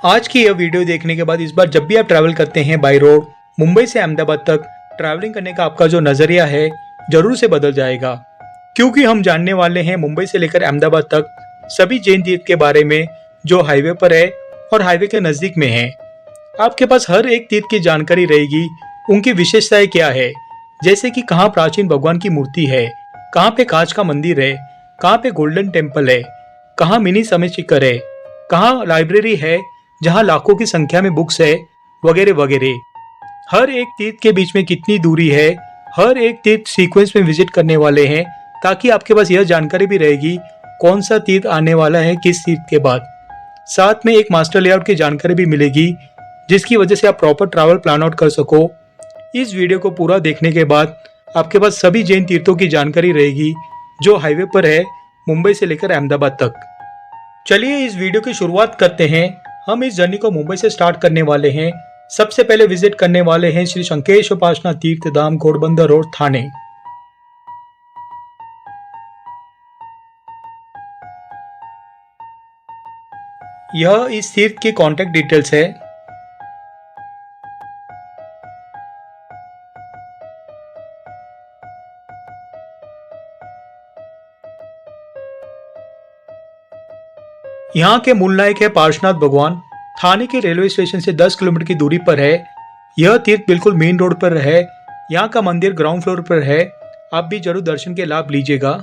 आज की यह वीडियो देखने के बाद इस बार जब भी आप ट्रैवल करते हैं बाय रोड मुंबई से अहमदाबाद तक ट्रैवलिंग करने का आपका जो नजरिया है जरूर से बदल जाएगा, क्योंकि हम जानने वाले हैं मुंबई से लेकर अहमदाबाद तक सभी जैन तीर्थ के बारे में जो हाईवे पर है और हाईवे के नजदीक में है। आपके पास हर एक तीर्थ की जानकारी रहेगी, उनकी विशेषताएं क्या है, जैसे कि कहाँ प्राचीन भगवान की मूर्ति है, कहाँ पे कांच का मंदिर है, कहाँ पे गोल्डन टेम्पल है, कहाँ मिनी समय शिखर है, कहाँ लाइब्रेरी है जहाँ लाखों की संख्या में बुक्स है, वगैरह वगैरह। हर एक तीर्थ के बीच में कितनी दूरी है, हर एक तीर्थ सीक्वेंस में विजिट करने वाले हैं, ताकि आपके पास यह जानकारी भी रहेगी कौन सा तीर्थ आने वाला है किस तीर्थ के बाद। साथ में एक मास्टर लेआउट की जानकारी भी मिलेगी, जिसकी वजह से आप प्रॉपर ट्रैवल प्लान आउट कर सको। इस वीडियो को पूरा देखने के बाद आपके पास सभी जैन तीर्थों की जानकारी रहेगी जो हाईवे पर है मुंबई से लेकर अहमदाबाद तक। चलिए इस वीडियो की शुरुआत करते हैं। हम इस जर्नी को मुंबई से स्टार्ट करने वाले हैं। सबसे पहले विजिट करने वाले हैं श्री शंकेश उपासना तीर्थ धाम, घोड़बंदर रोड, थाने। यह इस तीर्थ की कॉन्टेक्ट डिटेल्स है। यहाँ के मूल नायक है पार्श्वनाथ भगवान। थाने के रेलवे स्टेशन से 10 किलोमीटर की दूरी पर है। यह तीर्थ बिल्कुल मेन रोड पर है। यहाँ का मंदिर ग्राउंड फ्लोर पर है। आप भी जरूर दर्शन के लाभ लीजिएगा।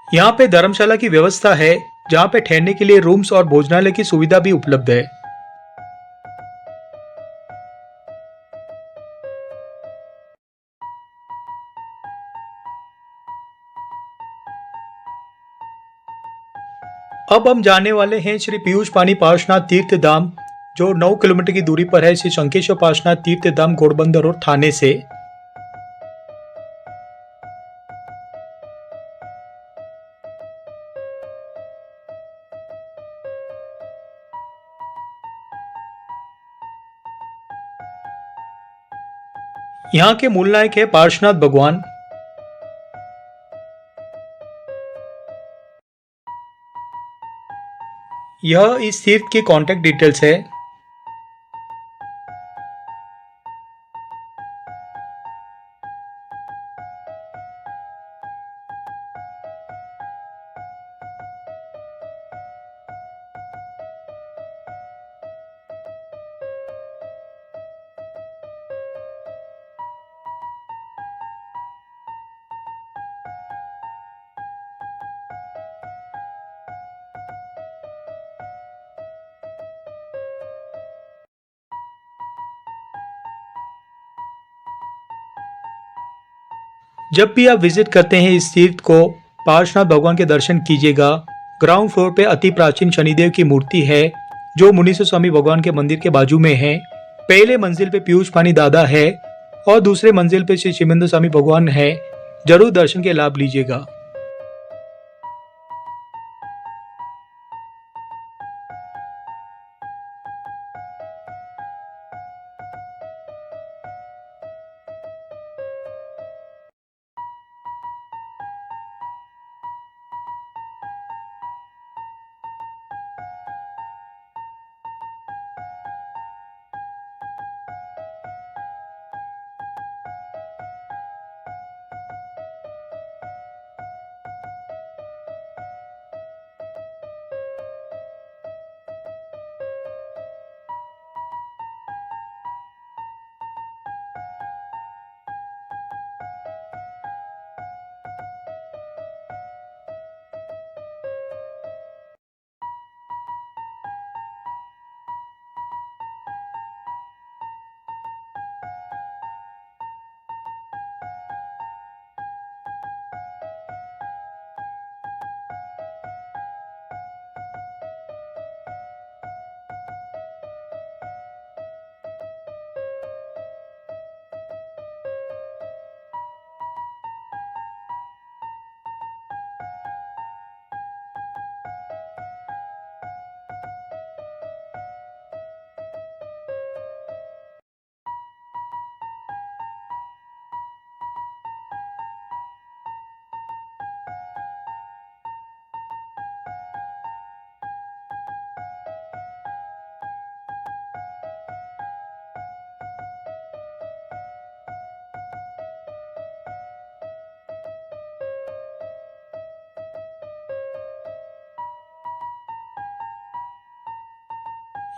यहाँ पे धर्मशाला की व्यवस्था है, जहाँ पे ठहरने के लिए रूम्स और भोजनालय की सुविधा भी उपलब्ध है। अब हम जाने वाले हैं श्री पीयूष पानी पार्श्वनाथ तीर्थ धाम, जो 9 किलोमीटर की दूरी पर है श्री शंकेश पार्श्वनाथ तीर्थ धाम, घोड़बंदर और थाने से। यहाँ के मूल नायक है पार्श्वनाथ भगवान। यह इस तीर्थ की कॉन्टेक्ट डिटेल्स है। जब भी आप विजिट करते हैं इस तीर्थ को, पार्श्वनाथ भगवान के दर्शन कीजिएगा। ग्राउंड फ्लोर पे अति प्राचीन शनिदेव की मूर्ति है, जो मुनीश्वर स्वामी भगवान के मंदिर के बाजू में है। पहले मंजिल पे पीयूष पानी दादा है और दूसरे मंजिल पे श्री शिवेंद्र स्वामी भगवान है। जरूर दर्शन के लाभ लीजिएगा।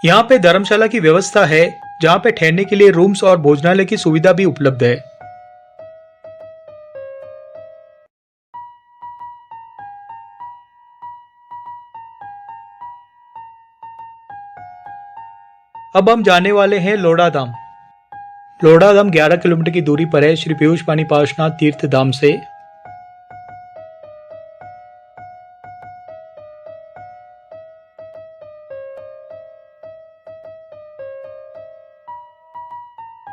यहाँ पे धर्मशाला की व्यवस्था है, जहाँ पे ठहरने के लिए रूम्स और भोजनालय की सुविधा भी उपलब्ध है। अब हम जाने वाले हैं लोढ़ा धाम। लोढ़ा धाम 11 किलोमीटर की दूरी पर है श्री पीयूष पानी पार्श्वनाथ तीर्थ धाम से।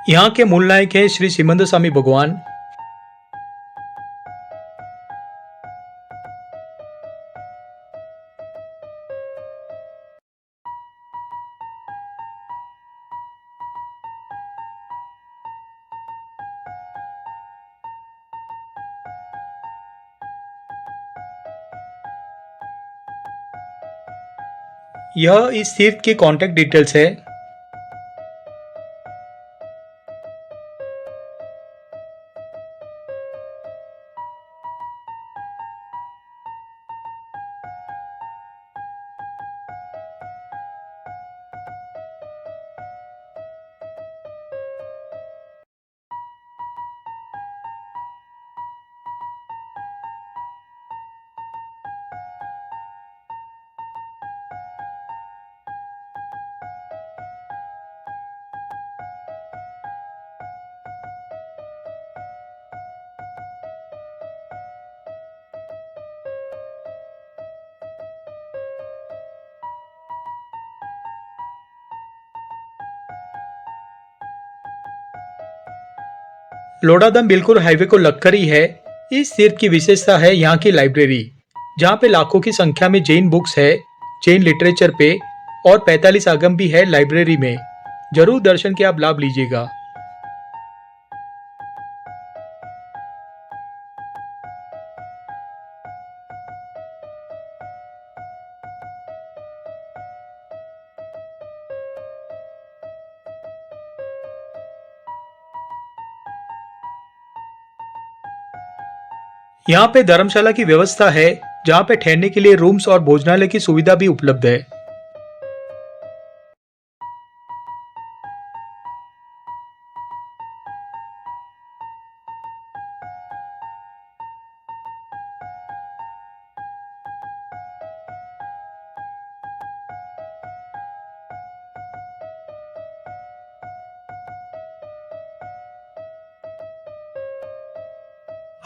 यहाँ के मूल नायक हैं श्री सिमंद स्वामी भगवान। यह इस तीर्थ की कॉन्टेक्ट डिटेल्स है। लोढ़ाधाम बिल्कुल हाईवे को लगकर ही है। इस तीर्थ की विशेषता है यहाँ की लाइब्रेरी, जहाँ पे लाखों की संख्या में जैन बुक्स है, जैन लिटरेचर पे, और 45 आगम भी है लाइब्रेरी में। जरूर दर्शन के आप लाभ लीजिएगा। यहाँ पे धर्मशाला की व्यवस्था है, जहाँ पे ठहरने के लिए रूम्स और भोजनालय की सुविधा भी उपलब्ध है।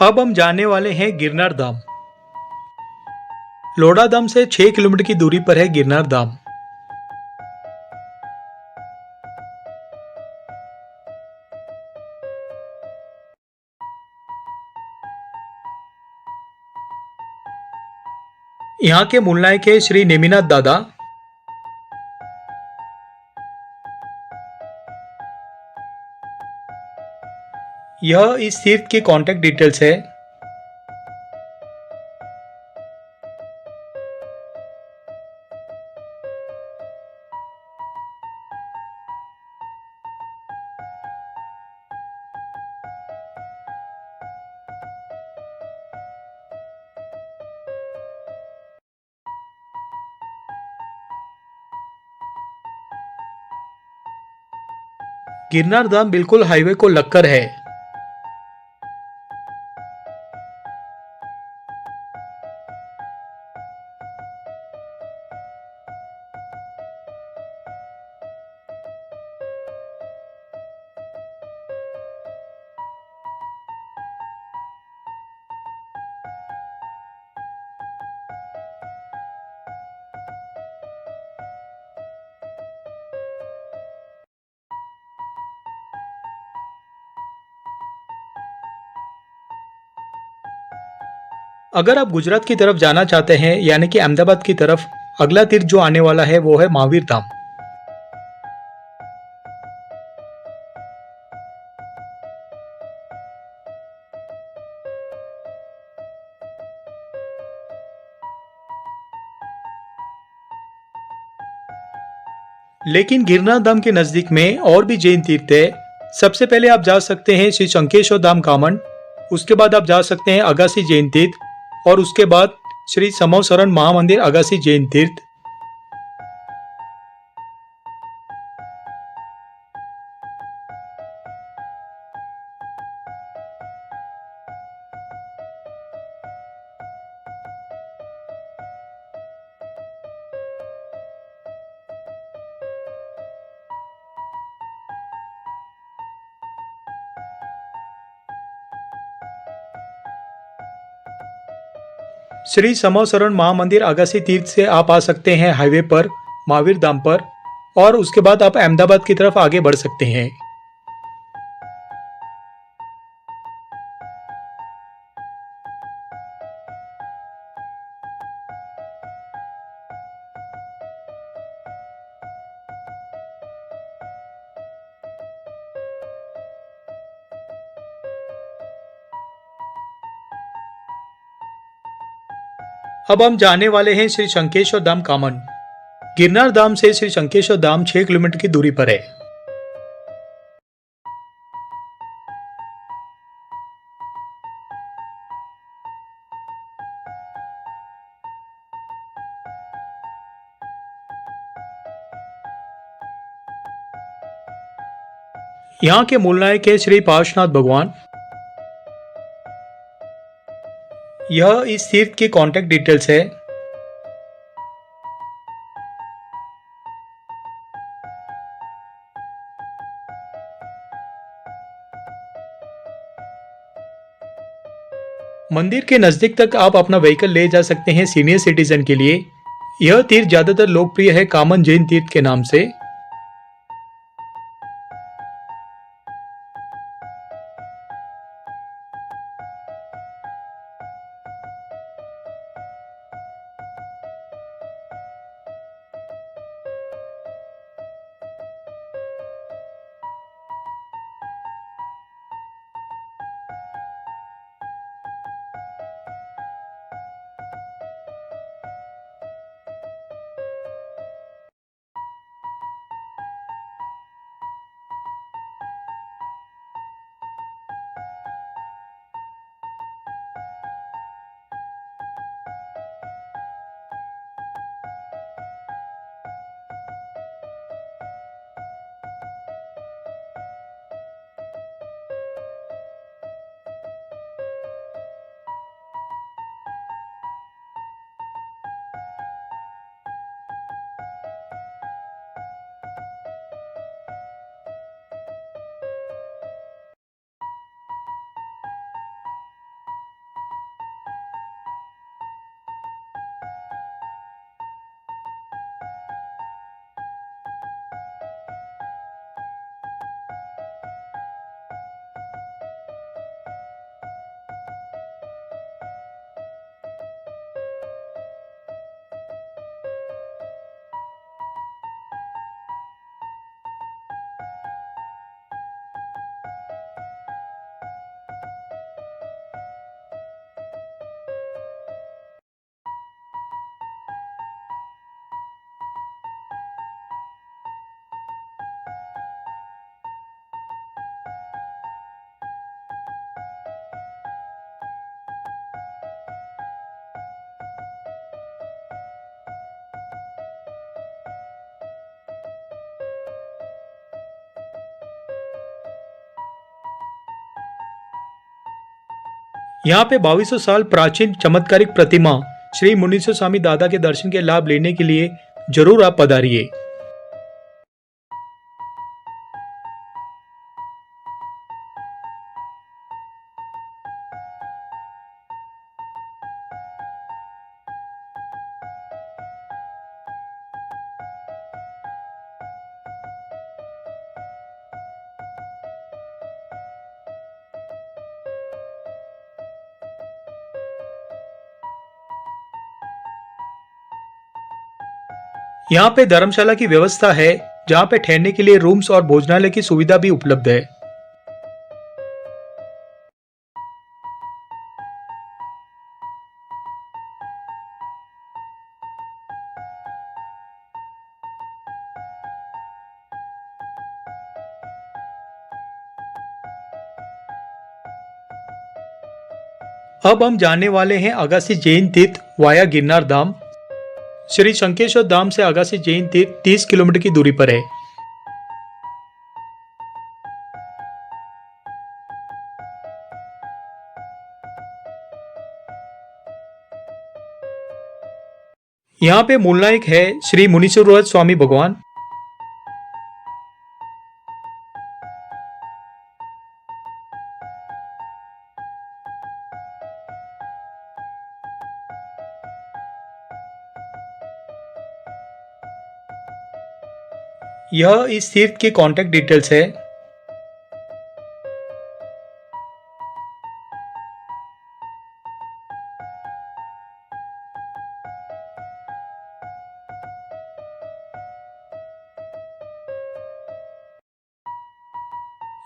अब हम जाने वाले हैं गिरनार धाम। लोढ़ा धाम से 6 किलोमीटर की दूरी पर है गिरनार धाम। यहाँ के मूल नायक है श्री नेमिनाथ दादा। यह इस तीर्थ की कॉन्टैक्ट डिटेल्स है। गिरनार धाम बिल्कुल हाईवे को लगकर है। अगर आप गुजरात की तरफ जाना चाहते हैं यानी कि अहमदाबाद की तरफ, अगला तीर्थ जो आने वाला है वो है महावीर धाम। लेकिन गिरनार धाम के नजदीक में और भी जैन तीर्थ है। सबसे पहले आप जा सकते हैं श्री शंकेश्वर धाम कामन। उसके बाद आप जा सकते हैं अगासी जैन तीर्थ और उसके बाद श्री समवसरण महामंदिर अगासी जैन तीर्थ। श्री समवसरण महामंदिर अगासी तीर्थ से आप आ सकते हैं हाईवे पर महावीर धाम पर, और उसके बाद आप अहमदाबाद की तरफ आगे बढ़ सकते हैं। अब हम जाने वाले हैं श्री शंकेश्वर धाम कामन। गिरनार धाम से श्री शंकेश्वर धाम 6 किलोमीटर की दूरी पर है। यहाँ के मूल नायक है श्री पार्श्वनाथ भगवान। यह इस तीर्थ की कॉन्टैक्ट डिटेल्स है। मंदिर के नजदीक तक आप अपना व्हीकल ले जा सकते हैं सीनियर सिटीजन के लिए। यह तीर्थ ज्यादातर लोकप्रिय है कामन जैन तीर्थ के नाम से। यहाँ पे 2200 साल प्राचीन चमत्कारिक प्रतिमा श्री मुनीश्वर स्वामी दादा के दर्शन के लाभ लेने के लिए जरूर आप पधारिए। यहाँ पे धर्मशाला की व्यवस्था है, जहाँ पे ठहरने के लिए रूम्स और भोजनालय की सुविधा भी उपलब्ध है। अब हम जाने वाले हैं अगासी जैन तीर्थ वाया गिरनार धाम। श्री शंकेश्वर धाम से अगासी जैन तीर्थ 30 किलोमीटर की दूरी पर है। यहाँ पे मूलनायक है श्री मुनीश्वर स्वामी भगवान। यह इस तीर्थ की कॉन्टैक्ट डिटेल्स है।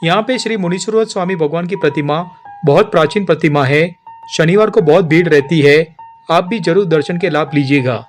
यहाँ पे श्री मुनीश्वर स्वामी भगवान की प्रतिमा बहुत प्राचीन प्रतिमा है। शनिवार को बहुत भीड़ रहती है, आप भी जरूर दर्शन के लाभ लीजिएगा।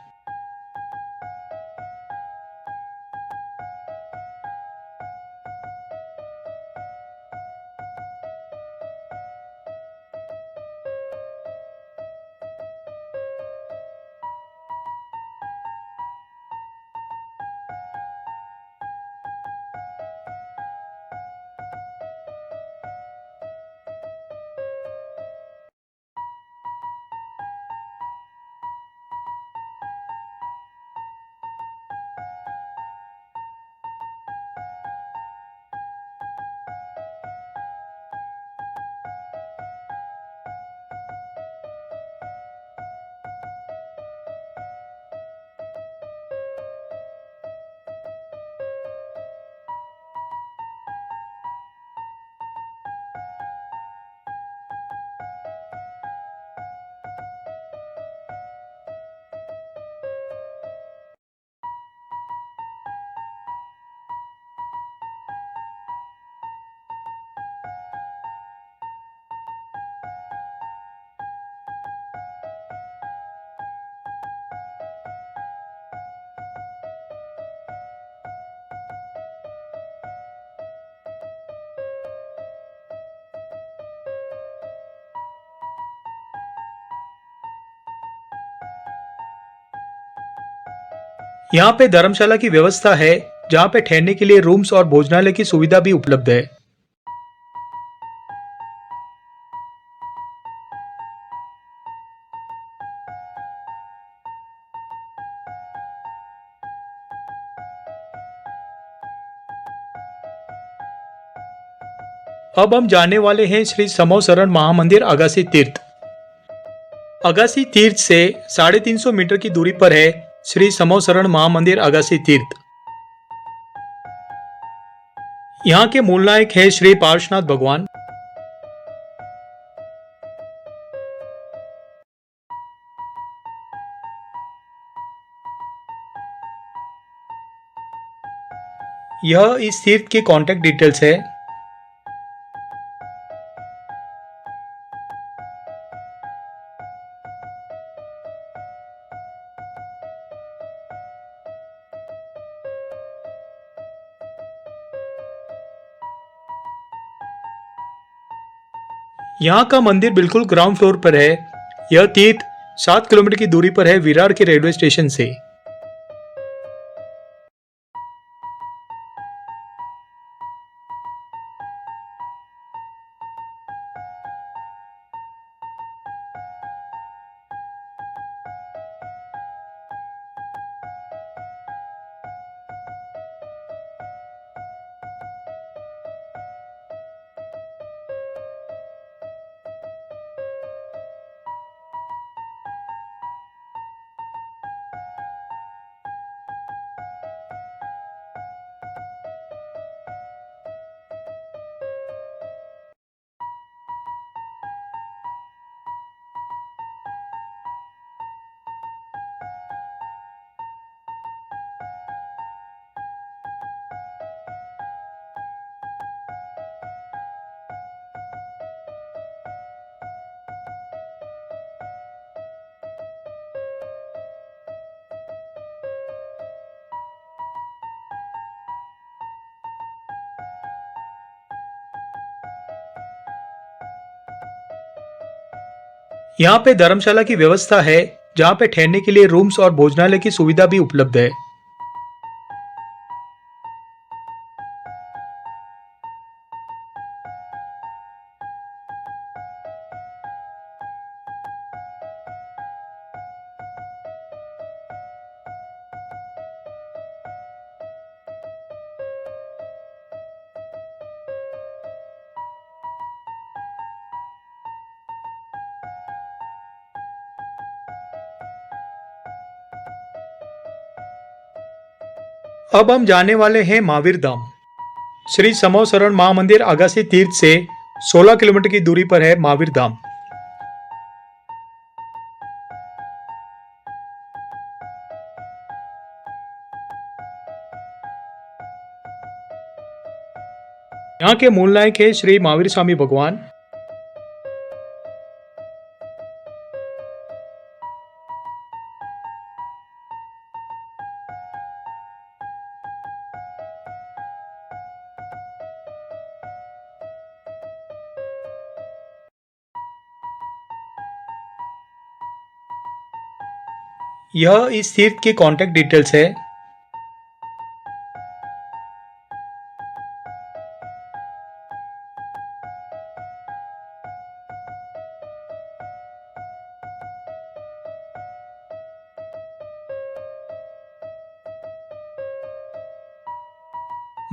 यहाँ पे धर्मशाला की व्यवस्था है, जहाँ पे ठहरने के लिए रूम्स और भोजनालय की सुविधा भी उपलब्ध है। अब हम जाने वाले हैं श्री समोसरण महामंदिर अगासी तीर्थ। अगासी तीर्थ से 350 मीटर की दूरी पर है श्री समोसरण महामंदिर अगासी तीर्थ। यहाँ के मूलनायक है श्री पार्श्वनाथ भगवान। यह इस तीर्थ की कॉन्टैक्ट डिटेल्स है। यहाँ का मंदिर बिल्कुल ग्राउंड फ्लोर पर है। यह तीर्थ 7 किलोमीटर की दूरी पर है विरार के रेलवे स्टेशन से। यहाँ पे धर्मशाला की व्यवस्था है, जहाँ पे ठहरने के लिए रूम्स और भोजनालय की सुविधा भी उपलब्ध है। अब हम जाने वाले हैं महावीर धाम। श्री समो शरण महामंदिर अगासी तीर्थ से 16 किलोमीटर की दूरी पर है महावीर धाम। यहाँ के मूल नायक है श्री महावीर स्वामी भगवान। यह इस तीर्थ की कॉन्टैक्ट डिटेल्स है।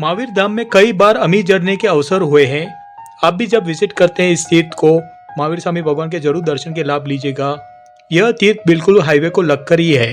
महावीर धाम में कई बार अमी जरने के अवसर हुए हैं। आप भी जब विजिट करते हैं इस तीर्थ को, महावीर स्वामी भगवान के जरूर दर्शन के लाभ लीजिएगा। यह तीर्थ बिल्कुल हाईवे को लगकर ही है।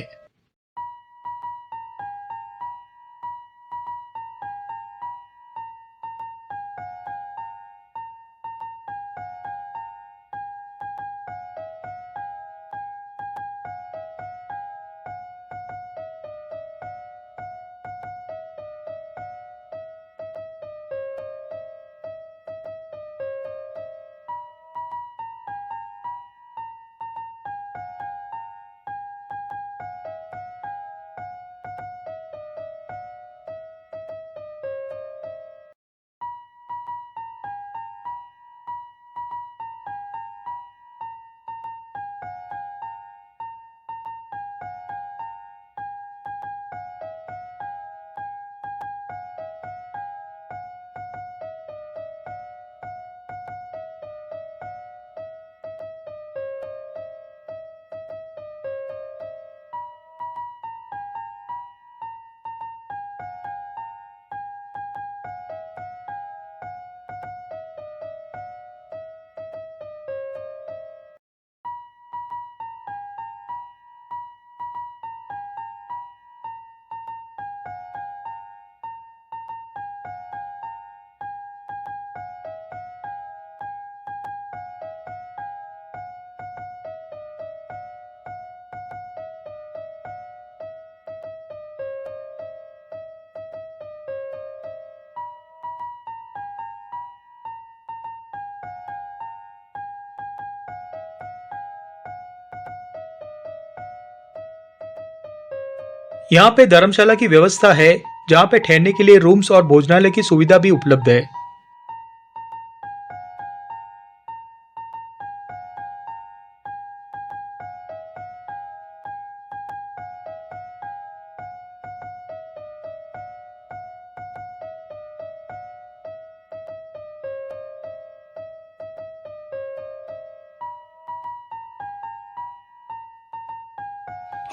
यहाँ पे धर्मशाला की व्यवस्था है, जहाँ पे ठहरने के लिए रूम्स और भोजनालय की सुविधा भी उपलब्ध है।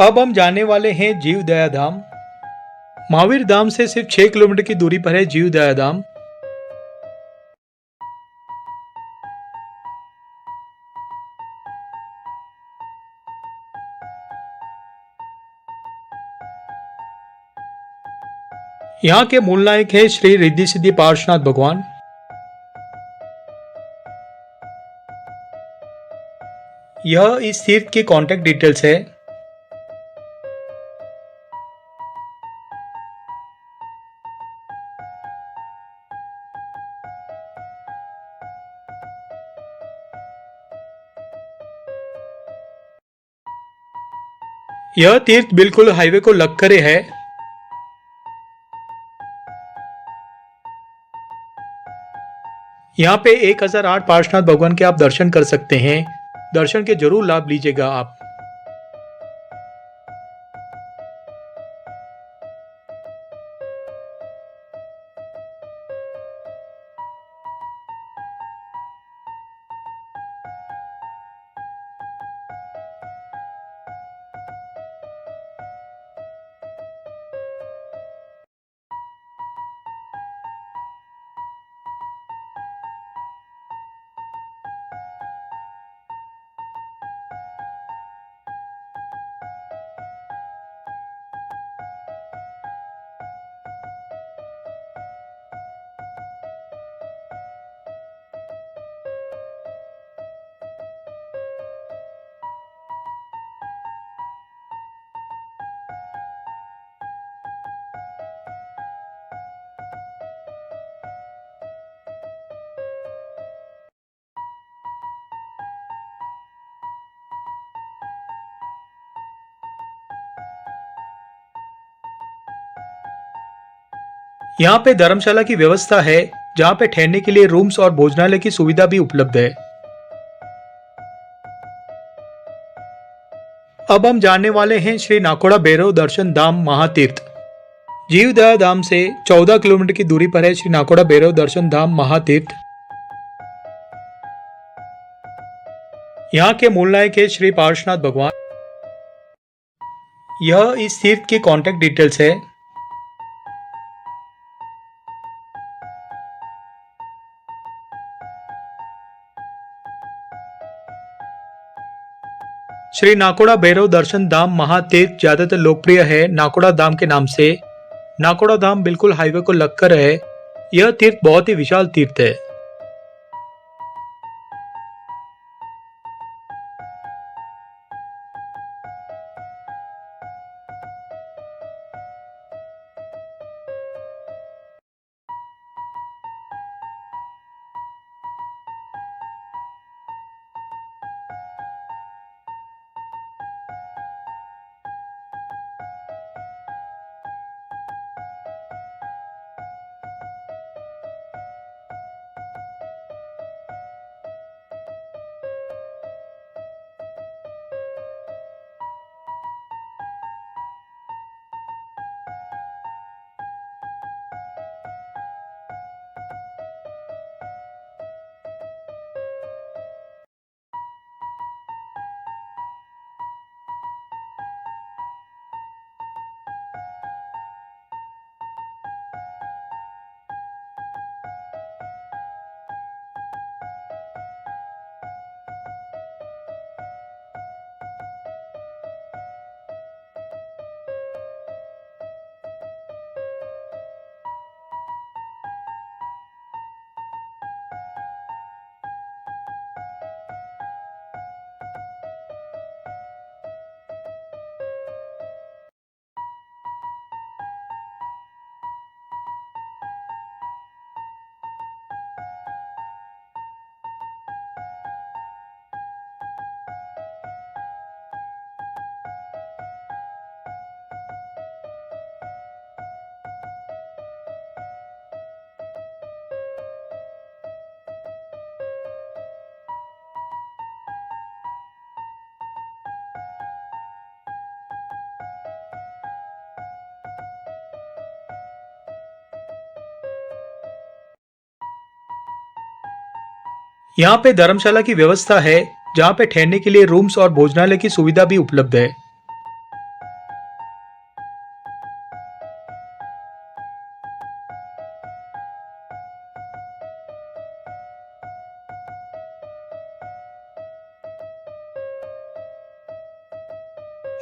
अब हम जाने वाले हैं जीव दया धाम। महावीर धाम से सिर्फ 6 किलोमीटर की दूरी पर है जीव दया धाम। यहाँ के मूल नायक है श्री रिद्धि सिद्धि पार्श्वनाथ भगवान। यह इस तीर्थ की कॉन्टैक्ट डिटेल्स है। यह तीर्थ बिल्कुल हाईवे को लगकर है। यहाँ पे 1008 पार्श्वनाथ भगवान के आप दर्शन कर सकते हैं। दर्शन के जरूर लाभ लीजिएगा आप। यहाँ पे धर्मशाला की व्यवस्था है, जहाँ पे ठहरने के लिए रूम्स और भोजनालय की सुविधा भी उपलब्ध है। अब हम जानने वाले हैं श्री नाकोड़ा भैरव दर्शन धाम महातीर्थ। जीवदया धाम से 14 किलोमीटर की दूरी पर है श्री नाकोड़ा भैरव दर्शन धाम महातीर्थ। यहाँ के मूल नायक है श्री पार्श्वनाथ भगवान। यह इस तीर्थ की कॉन्टैक्ट डिटेल्स है। श्री नाकोड़ा भैरव दर्शन धाम महातीर्थ ज्यादातर लोकप्रिय है नाकोड़ा धाम के नाम से। नाकोड़ा धाम बिल्कुल हाईवे को लगकर है। यह तीर्थ बहुत ही विशाल तीर्थ है। यहाँ पे धर्मशाला की व्यवस्था है, जहाँ पे ठहरने के लिए रूम्स और भोजनालय की सुविधा भी उपलब्ध है।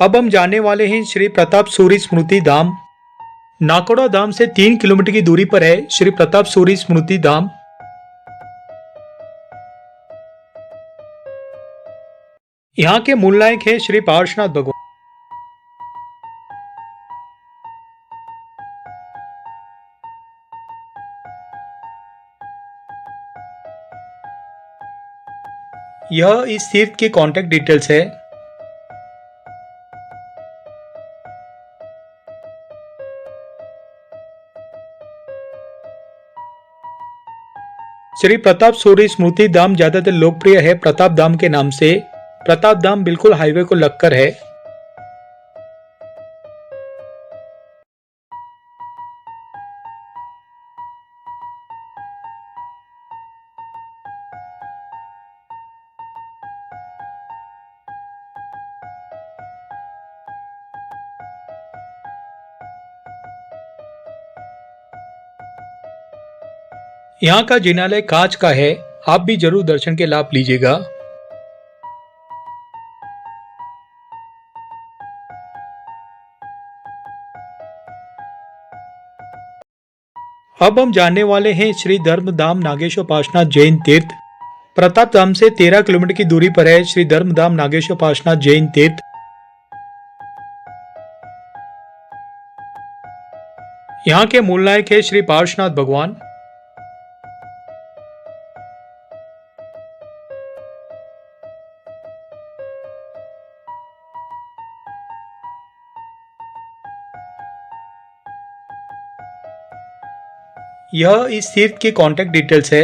अब हम जानने वाले हैं श्री प्रताप सूरी स्मृति धाम। नाकोड़ा धाम से 3 किलोमीटर की दूरी पर है श्री प्रताप सूरी स्मृति धाम। यहाँ के मूल नायक है श्री पार्श्वनाथ भगवान। यह इस तीर्थ की कॉन्टैक्ट डिटेल्स है। श्री प्रताप सूरी स्मृति धाम ज्यादातर लोकप्रिय है प्रताप धाम के नाम से। प्रताप धाम बिल्कुल हाईवे को लगकर है। यहाँ का जिनालय कांच का है, आप भी जरूर दर्शन के लाभ लीजिएगा। अब हम जानने वाले हैं श्री धर्मधाम नागेश्वर पार्श्वनाथ जैन तीर्थ। प्रताप धाम से 13 किलोमीटर की दूरी पर है श्री धर्मधाम नागेश्वर पार्श्वनाथ जैन तीर्थ। यहाँ के मूल नायक है श्री पार्श्वनाथ भगवान। यह इस तीर्थ की कॉन्टैक्ट डिटेल्स है।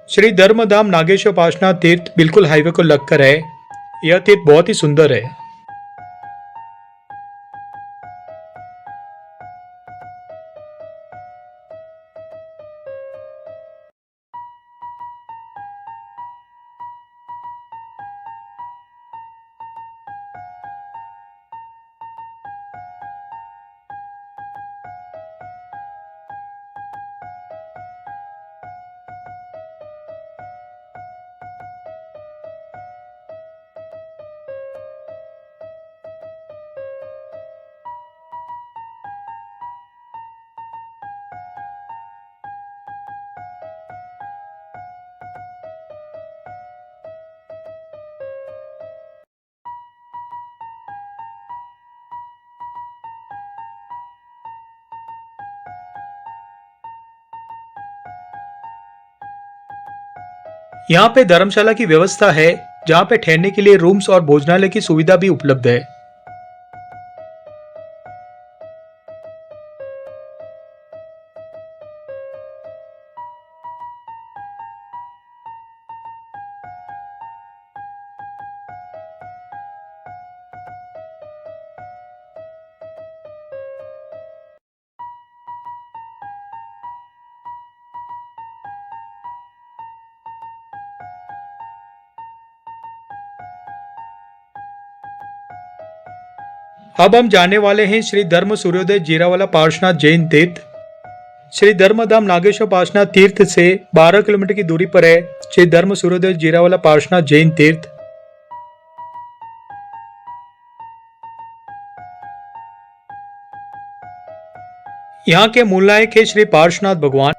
श्री धर्मधाम नागेश्वर पार्श्वनाथ तीर्थ बिल्कुल हाईवे को लगकर है। यह तीर्थ बहुत ही सुंदर है। यहाँ पे धर्मशाला की व्यवस्था है, जहाँ पे ठहरने के लिए रूम्स और भोजनालय की सुविधा भी उपलब्ध है। अब हम जाने वाले हैं श्री धर्म सूर्योदय जीरावाला पार्श्वनाथ जैन तीर्थ। श्री धर्मधाम नागेश्वर पार्श्वनाथ तीर्थ से 12 किलोमीटर की दूरी पर है श्री धर्म सूर्योदय जीरावाला पार्श्वनाथ जैन तीर्थ। यहाँ के मूल नायक है श्री पार्श्वनाथ भगवान।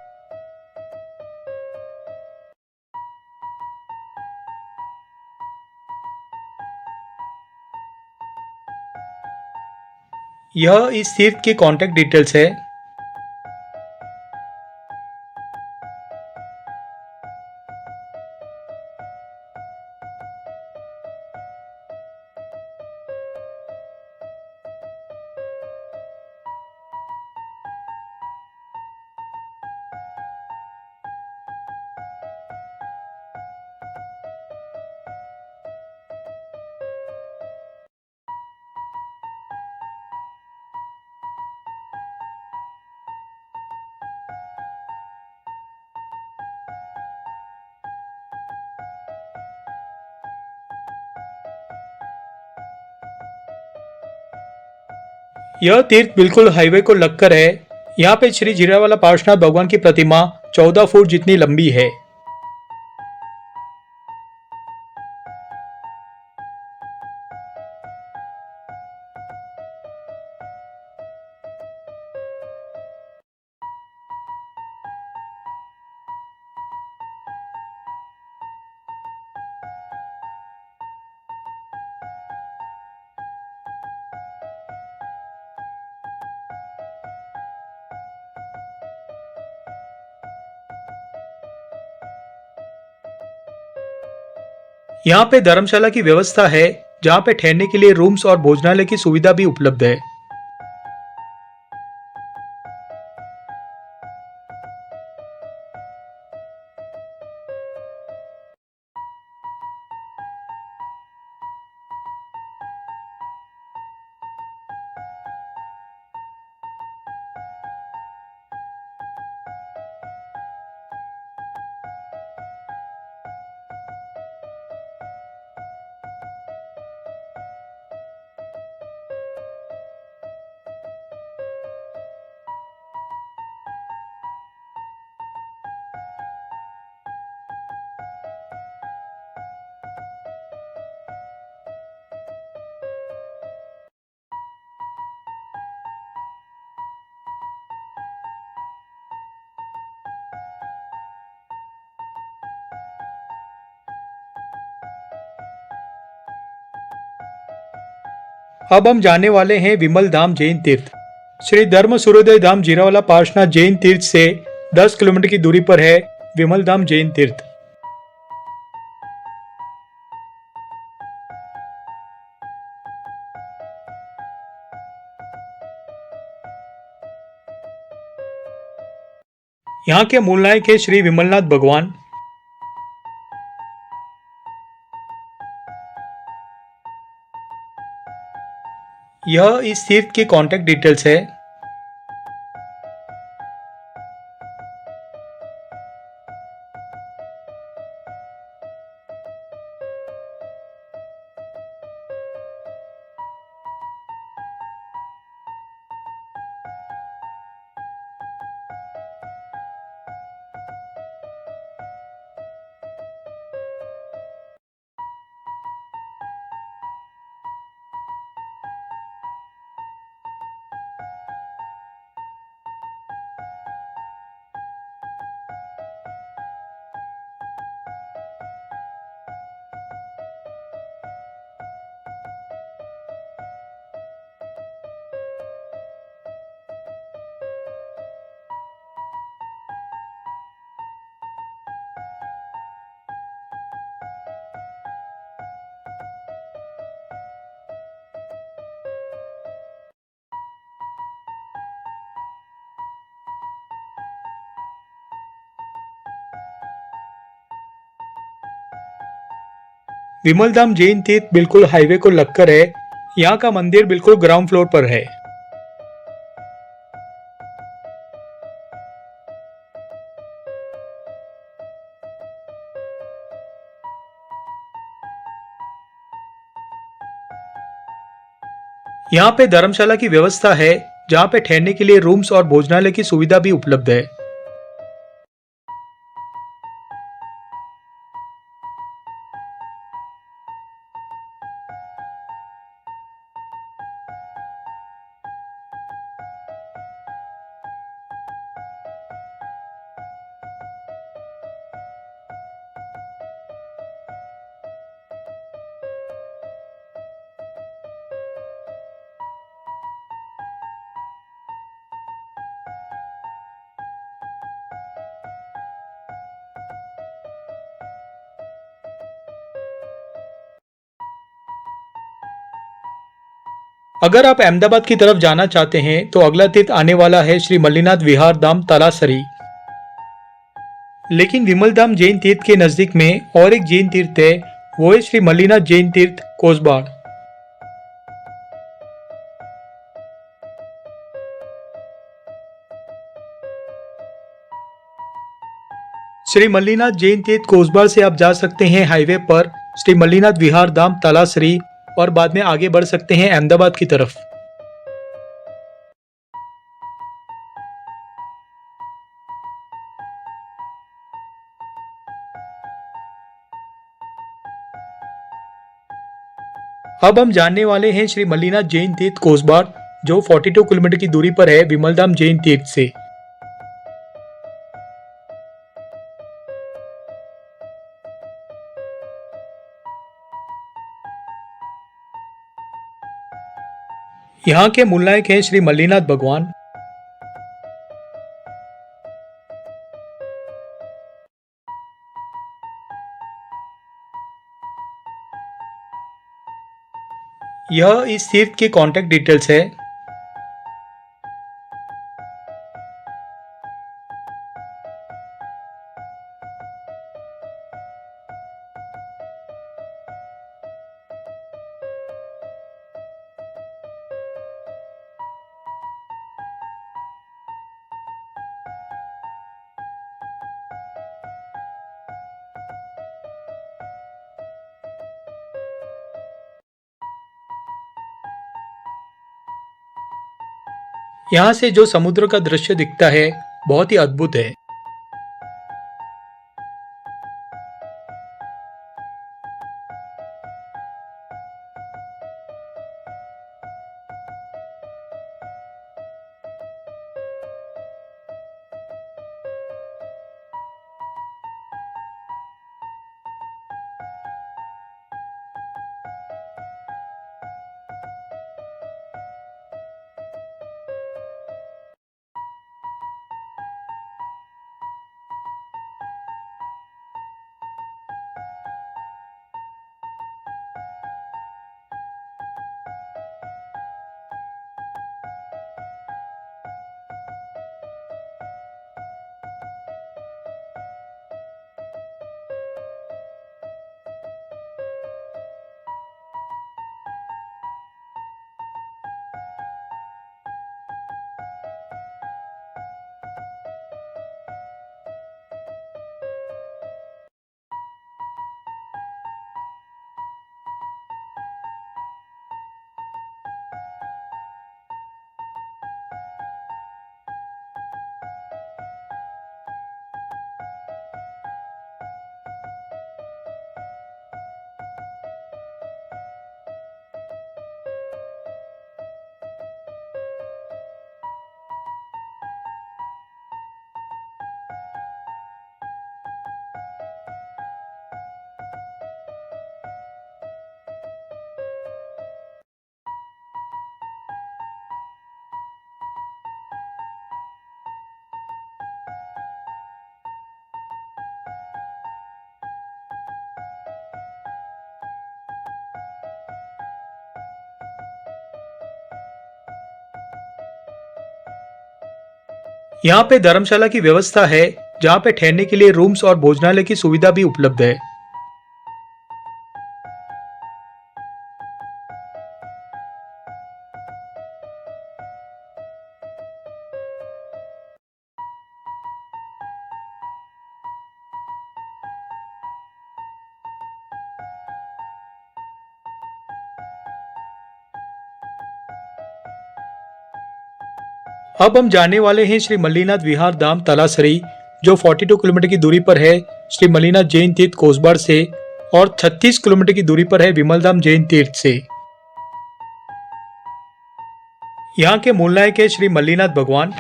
यह इस तीर्थ की कॉन्टैक्ट डिटेल्स है। यह तीर्थ बिल्कुल हाईवे को लगकर है। यहाँ पे श्री जीरावाला पार्श्वनाथ भगवान की प्रतिमा 14 फुट जितनी लंबी है। यहाँ पे धर्मशाला की व्यवस्था है, जहाँ पे ठहरने के लिए रूम्स और भोजनालय की सुविधा भी उपलब्ध है। अब हम जाने वाले हैं विमल धाम जैन तीर्थ। श्री धर्म सूर्योदय धाम जीरावाला पार्श्वनाथ जैन तीर्थ से 10 किलोमीटर की दूरी पर है विमल धाम जैन तीर्थ। यहाँ के मूल नायक है श्री विमलनाथ भगवान। यह इस तीर्थ की कॉन्टैक्ट डिटेल्स है। विमल धाम जैन तीर्थ बिल्कुल हाईवे को लगकर है। यहाँ का मंदिर बिल्कुल ग्राउंड फ्लोर पर है। यहाँ पे धर्मशाला की व्यवस्था है, जहाँ पे ठहरने के लिए रूम्स और भोजनालय की सुविधा भी उपलब्ध है। अगर आप अहमदाबाद की तरफ जाना चाहते हैं तो अगला तीर्थ आने वाला है श्री मल्लीनाथ विहार धाम तालासरी। लेकिन विमल धाम जैन तीर्थ के नजदीक में और एक जैन तीर्थ है, वो है श्री मल्लीनाथ जैन तीर्थ कोसबाड़। श्री मल्लीनाथ जैन तीर्थ कोसबाड़ से आप जा सकते हैं हाईवे पर श्री मल्लीनाथ विहार धाम तालासरी और बाद में आगे बढ़ सकते हैं अहमदाबाद की तरफ। अब हम जानने वाले हैं श्री मल्लीनाथ जैन तीर्थ कोसबार, जो 42 किलोमीटर की दूरी पर है विमलधाम जैन तीर्थ से। यहाँ के मूल नायक हैं श्री मल्लीनाथ भगवान। यह इस तीर्थ के कॉन्टैक्ट डिटेल्स है। यहाँ से जो समुद्र का दृश्य दिखता है बहुत ही अद्भुत है। यहाँ पे धर्मशाला की व्यवस्था है, जहाँ पे ठहरने के लिए रूम्स और भोजनालय की सुविधा भी उपलब्ध है। अब हम जाने वाले हैं श्री मल्लीनाथ विहार धाम तलासरी, जो 42 किलोमीटर की दूरी पर है श्री मल्लीनाथ जैन तीर्थ कोसबार से और 36 किलोमीटर की दूरी पर है विमलधाम जैन तीर्थ से। यहाँ के मूल नायक है श्री मल्लीनाथ भगवान।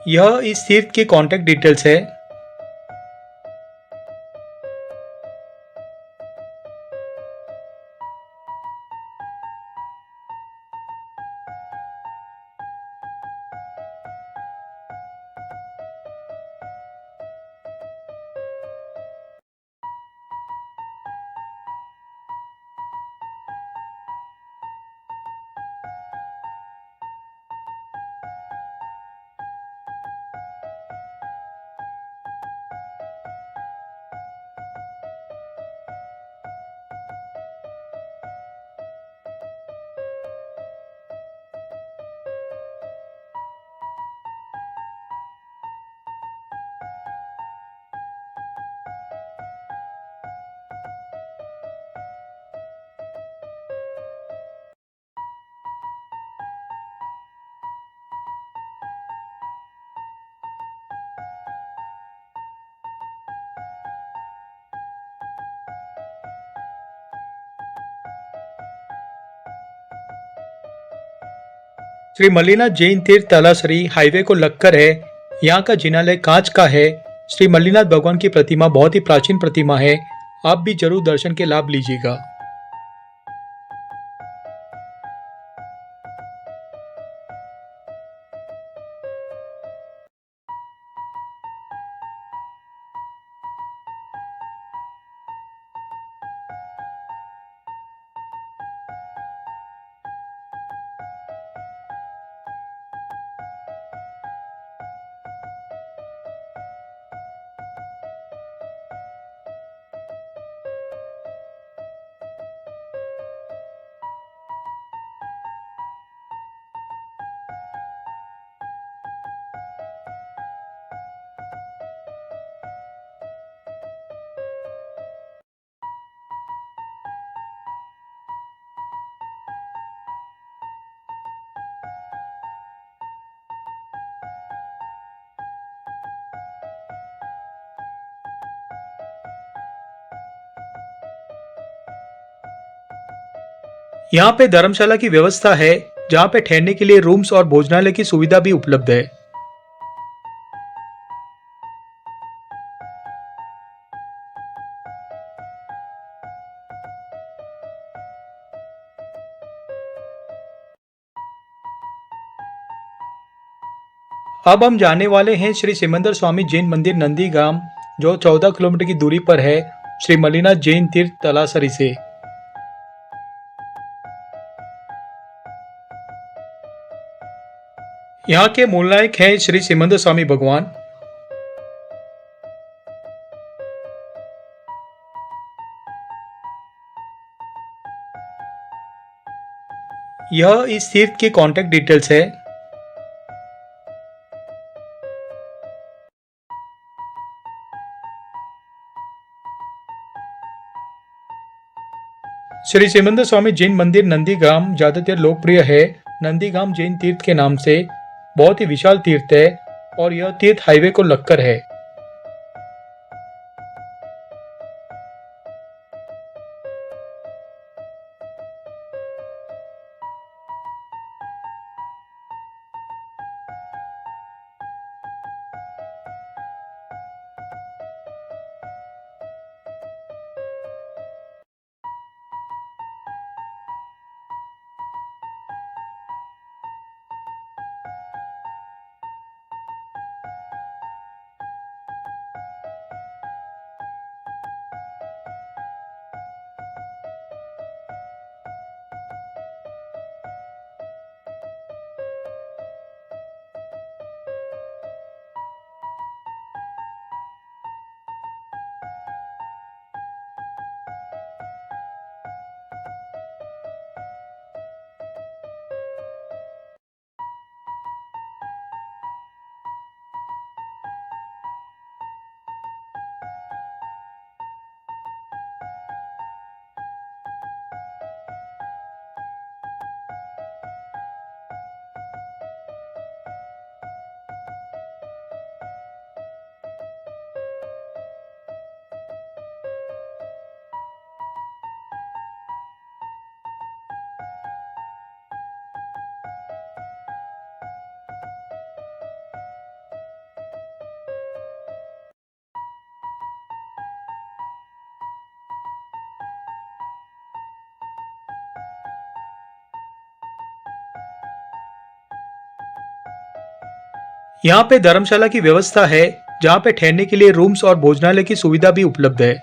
यह इस तीर्थ के कॉन्टैक्ट डिटेल्स है। श्री मल्लिनाथ जैन तीर्थ तलासरी हाईवे को लगकर है। यहाँ का जिनालय कांच का है। श्री मल्लिनाथ भगवान की प्रतिमा बहुत ही प्राचीन प्रतिमा है। आप भी जरूर दर्शन के लाभ लीजिएगा। यहाँ पे धर्मशाला की व्यवस्था है, जहाँ पे ठहरने के लिए रूम्स और भोजनालय की सुविधा भी उपलब्ध है। अब हम जाने वाले हैं श्री सिमंदर स्वामी जैन मंदिर नंदीग्राम, जो 14 किलोमीटर की दूरी पर है श्री मल्लिनाथ जैन तीर्थ तलासरी से। यहाँ के मूलनायक हैं श्री सिमंदर स्वामी भगवान। यह इस तीर्थ की कॉन्टैक्ट डिटेल्स है। श्री सिमंदर स्वामी जैन मंदिर नंदीग्राम ज्यादातर लोकप्रिय है। नंदीग्राम जैन तीर्थ के नाम से बहुत ही विशाल तीर्थ है और यह तीर्थ हाईवे को लगकर है। यहाँ पे धर्मशाला की व्यवस्था है, जहाँ पे ठहरने के लिए रूम्स और भोजनालय की सुविधा भी उपलब्ध है।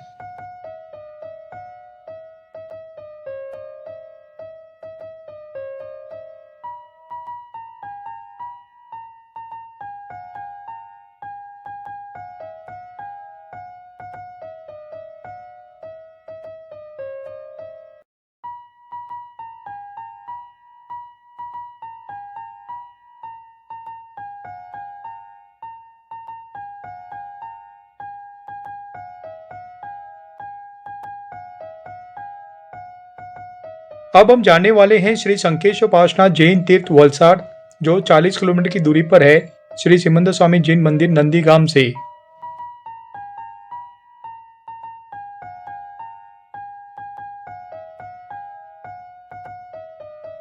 अब हम जाने वाले हैं श्री संकेश्वर पार्श्वनाथ जैन तीर्थ वलसाड, जो 40 किलोमीटर की दूरी पर है श्री सिमंदर स्वामी जैन मंदिर नंदीग्राम से।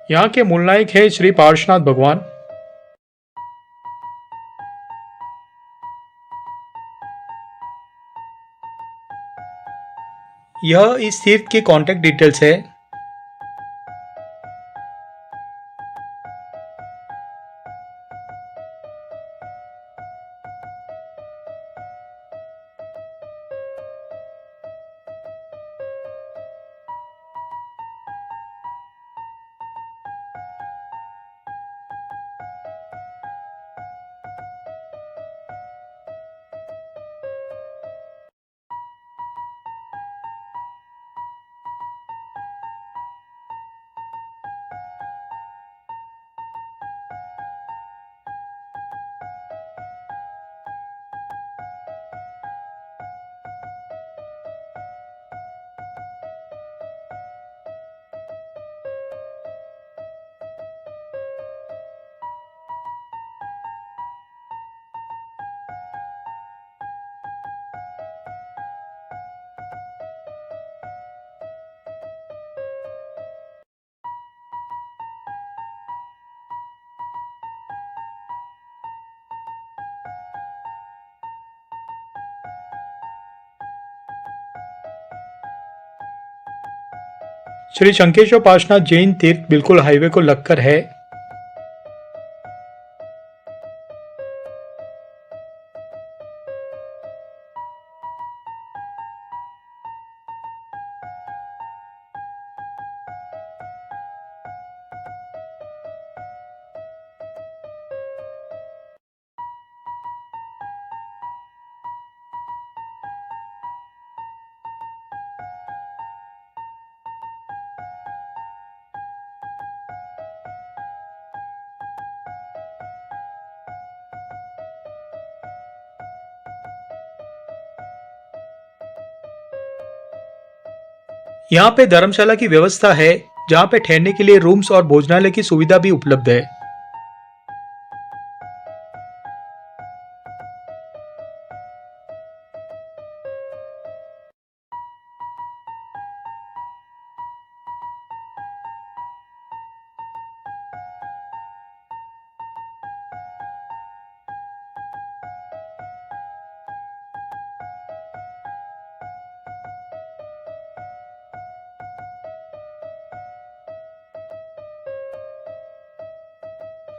यहाँ के मूल नायक है श्री पार्श्वनाथ भगवान। यह इस तीर्थ के कॉन्टैक्ट डिटेल्स है। श्री शंकेश्वर पार्श्वनाथ जैन तीर्थ बिल्कुल हाईवे को लगकर है। यहाँ पे धर्मशाला की व्यवस्था है, जहाँ पे ठहरने के लिए रूम्स और भोजनालय की सुविधा भी उपलब्ध है।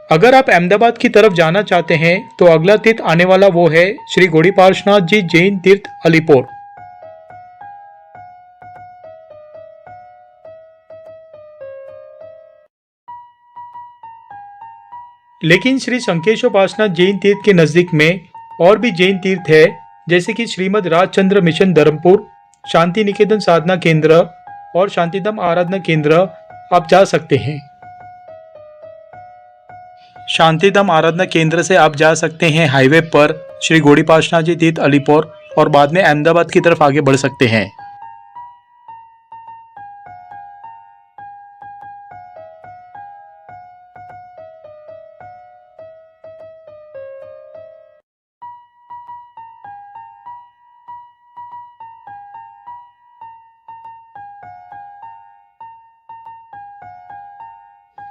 अगर आप अहमदाबाद की तरफ जाना चाहते हैं तो अगला तीर्थ आने वाला वो है श्री गौड़ी पार्श्वनाथ जी जैन तीर्थ अलीपुर। लेकिन श्री शंकेश्वर पार्श्वनाथ जैन तीर्थ के नजदीक में और भी जैन तीर्थ है, जैसे कि श्रीमद राजचंद्र मिशन धर्मपुर, शांति निकेतन साधना केंद्र और शांतिधाम आराधना केंद्र। आप जा सकते हैं। शांतिधाम आराधना केंद्र से आप जा सकते हैं हाईवे पर श्री गौड़ी पार्श्वनाथ जी तीर्थ अलीपुर और बाद में अहमदाबाद की तरफ आगे बढ़ सकते हैं।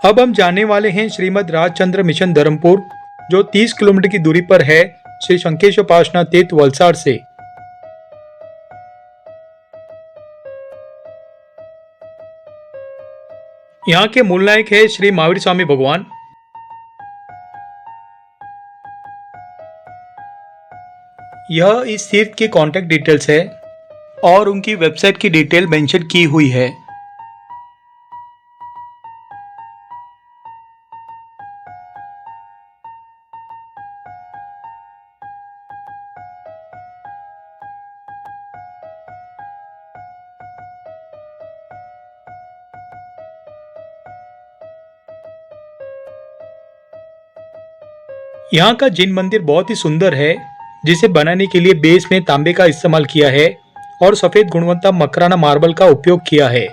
अब हम जाने वाले हैं श्रीमद राजचंद्र मिशन धर्मपुर, जो 30 किलोमीटर की दूरी पर है श्री शंकेश्वर पार्श्वनाथ तीर्थ वलसाड़ से। यहाँ के मूल नायक है श्री महावीर स्वामी भगवान। यह इस तीर्थ के कॉन्टैक्ट डिटेल्स है और उनकी वेबसाइट की डिटेल मेंशन की हुई है। यहाँ का जिन मंदिर बहुत ही सुंदर है, जिसे बनाने के लिए बेस में तांबे का इस्तेमाल किया है और सफेद गुणवत्ता मकराना मार्बल का उपयोग किया है।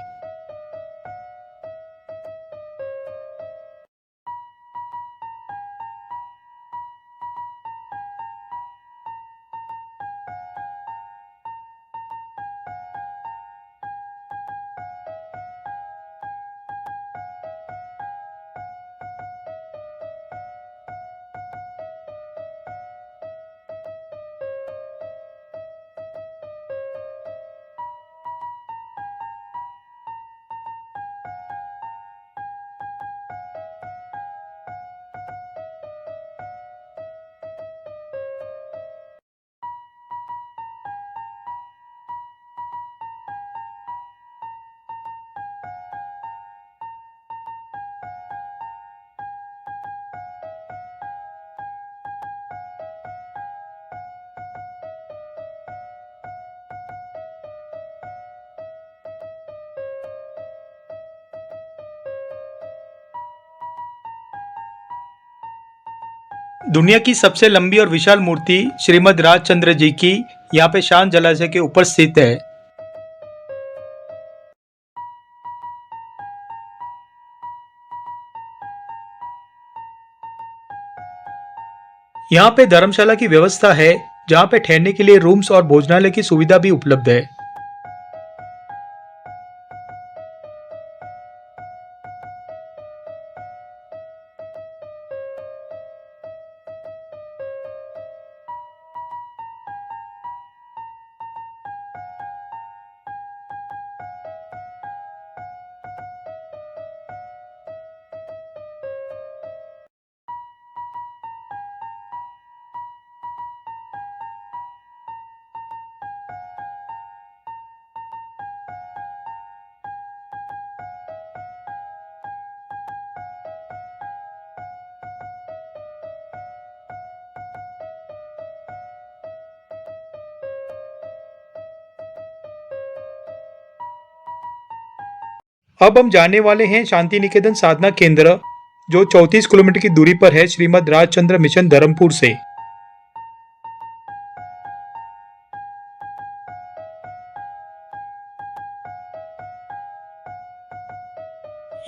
दुनिया की सबसे लंबी और विशाल मूर्ति श्रीमद राजचंद्र जी की यहाँ पे शांत जलाशय के ऊपर स्थित है। यहाँ पे धर्मशाला की व्यवस्था है, जहाँ पे ठहरने के लिए रूम्स और भोजनालय की सुविधा भी उपलब्ध है। अब हम जाने वाले हैं शांति निकेतन साधना केंद्र, जो 34 किलोमीटर की दूरी पर है श्रीमद राजचंद्र मिशन धर्मपुर से।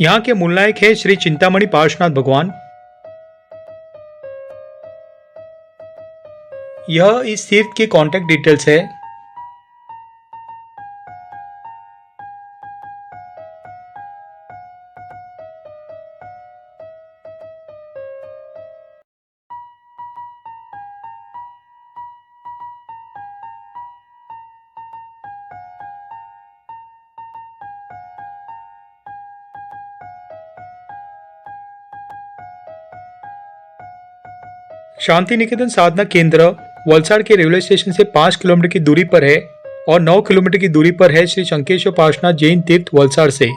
यहाँ के मूल नायक है श्री चिंतामणि पार्श्वनाथ भगवान। यह इस तीर्थ की कॉन्टैक्ट डिटेल्स है। शांति निकेतन साधना केंद्र वलसाड़ के रेलवे स्टेशन से 5 किलोमीटर की दूरी पर है और 9 किलोमीटर की दूरी पर है श्री शंकेश्वर पार्श्वनाथ जैन तीर्थ वलसाड़ से।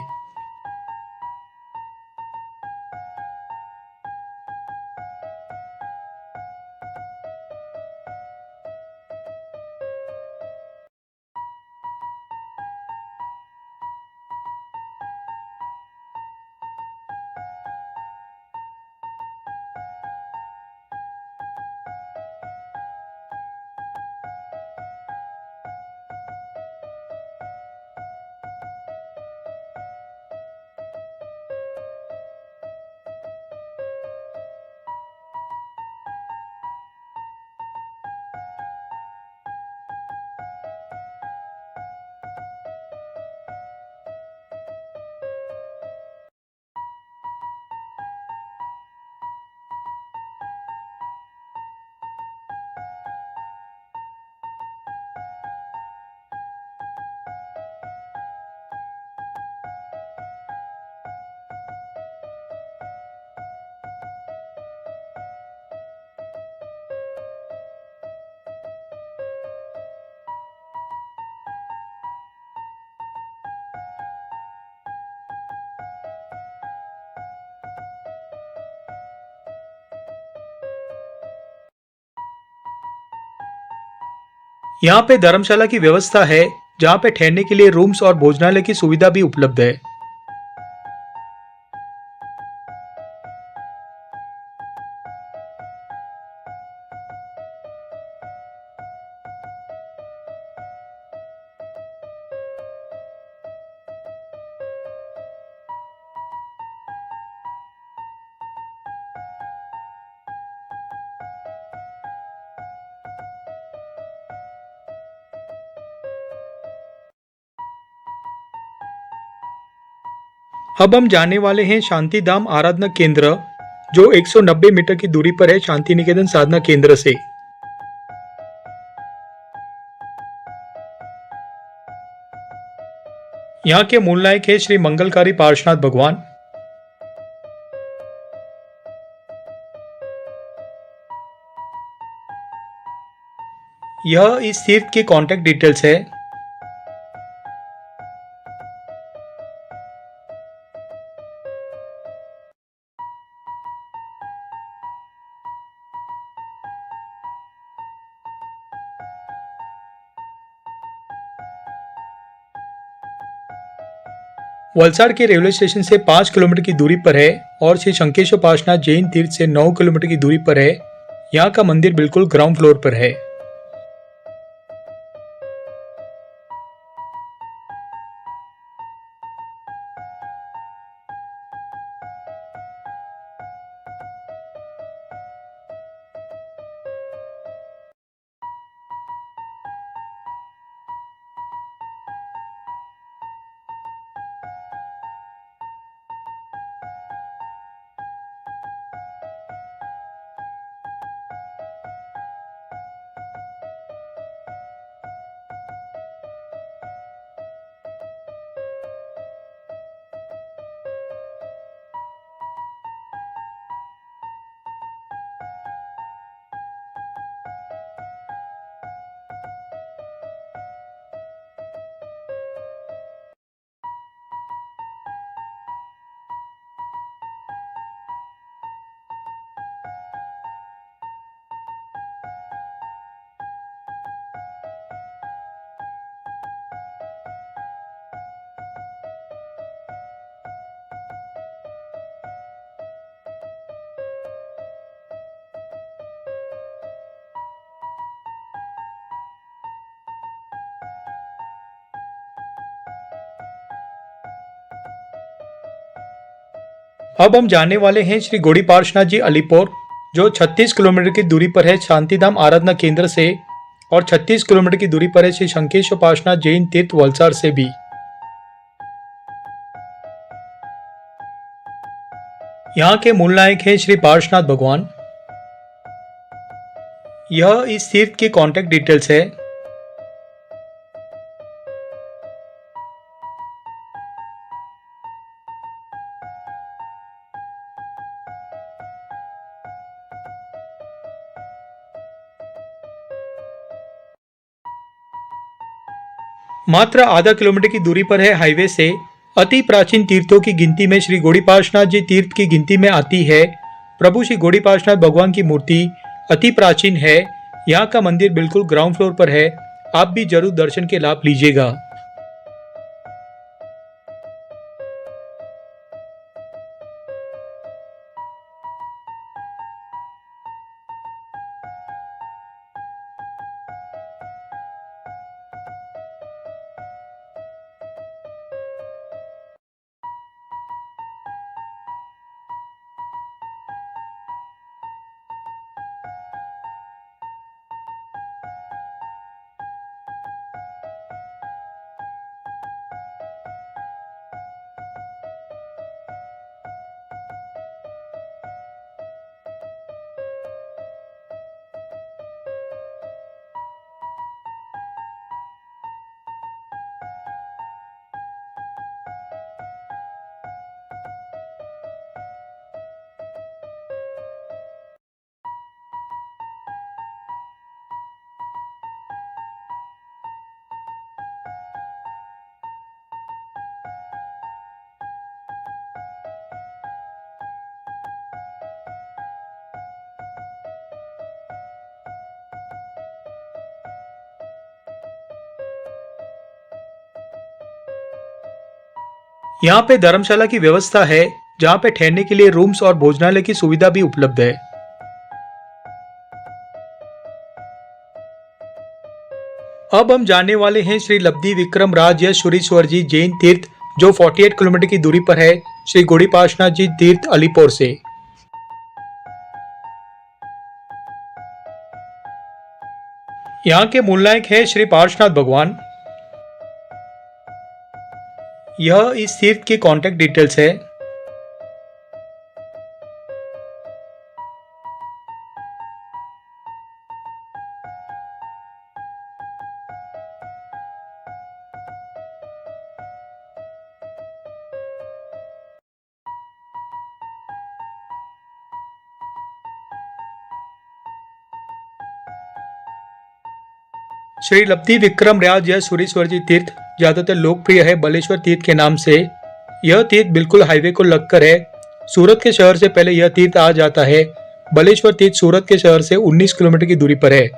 यहाँ पे धर्मशाला की व्यवस्था है, जहाँ पे ठहरने के लिए रूम्स और भोजनालय की सुविधा भी उपलब्ध है। अब हम जाने वाले हैं शांति धाम आराधना केंद्र, जो 190 मीटर की दूरी पर है शांति निकेतन साधना केंद्र से। यहाँ के मूल नायक है श्री मंगलकारी पार्श्वनाथ भगवान। यह इस तीर्थ की कॉन्टैक्ट डिटेल्स है। वलसाड़ के रेलवे स्टेशन से 5 किलोमीटर की दूरी पर है और श्री शंकेश्वर पार्श्वनाथ जैन तीर्थ से 9 किलोमीटर की दूरी पर है यहाँ का मंदिर बिल्कुल ग्राउंड फ्लोर पर है। अब हम जाने वाले हैं श्री गौड़ी पार्श्वनाथ जी अलीपुर, जो 36 किलोमीटर की दूरी पर है शांतिधाम आराधना केंद्र से, और 36 किलोमीटर की दूरी पर है श्री शंकेश्वर पार्श्वनाथ जैन तीर्थ वलसाड़ से भी। यहाँ के मूल नायक हैं श्री पार्श्वनाथ भगवान। यह इस तीर्थ की कॉन्टैक्ट डिटेल्स है। मात्र आधा किलोमीटर की दूरी पर है हाईवे से। अति प्राचीन तीर्थों की गिनती में श्री गौड़ी पार्श्वनाथ जी तीर्थ की गिनती में आती है। प्रभु श्री गौड़ी पार्श्वनाथ भगवान की मूर्ति अति प्राचीन है। यहाँ का मंदिर बिल्कुल ग्राउंड फ्लोर पर है। आप भी जरूर दर्शन के लाभ लीजिएगा। यहाँ पे धर्मशाला की व्यवस्था है, जहाँ पे ठहरने के लिए रूम्स और भोजनालय की सुविधा भी उपलब्ध है। अब हम जाने वाले हैं श्री लब्धि विक्रम राज यशवरीश्वर जी जैन तीर्थ, जो 48 किलोमीटर की दूरी पर है श्री गौड़ी पार्श्वनाथ जी तीर्थ अलीपुर से। यहाँ के मूल नायक है श्री पार्श्वनाथ भगवान। यह इस तीर्थ की कॉन्टैक्ट डिटेल्स है। श्री लब्धि विक्रम राज यशवरीश्वर जी तीर्थ ज्यादातर लोकप्रिय है बलेश्वर तीर्थ के नाम से। यह तीर्थ बिल्कुल हाईवे को लगकर है। सूरत के शहर से पहले यह तीर्थ आ जाता है। बलेश्वर तीर्थ सूरत के शहर से 19 किलोमीटर की दूरी पर है।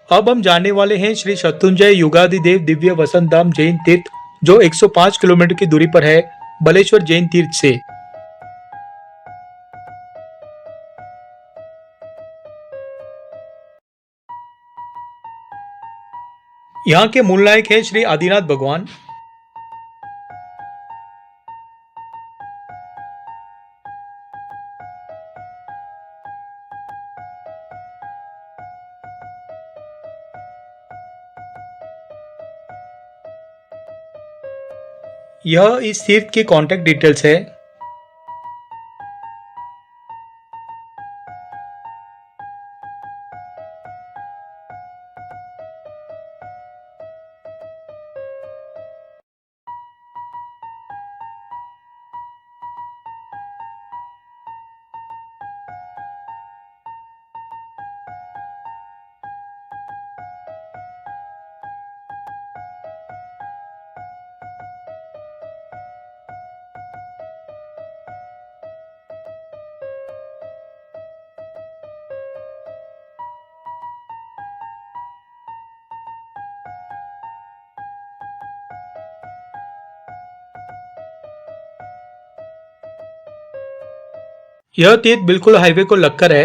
अब हम जानने वाले हैं श्री शत्रुंजय युगादिदेव दिव्य वसंत धाम जैन तीर्थ, जो 105 किलोमीटर की दूरी पर है बलेश्वर जैन तीर्थ से। यहाँ के मूल नायक है श्री आदिनाथ भगवान। यह इस तीर्थ की कॉन्टैक्ट डिटेल्स है। यह तीर्थ बिल्कुल हाईवे को लगकर है।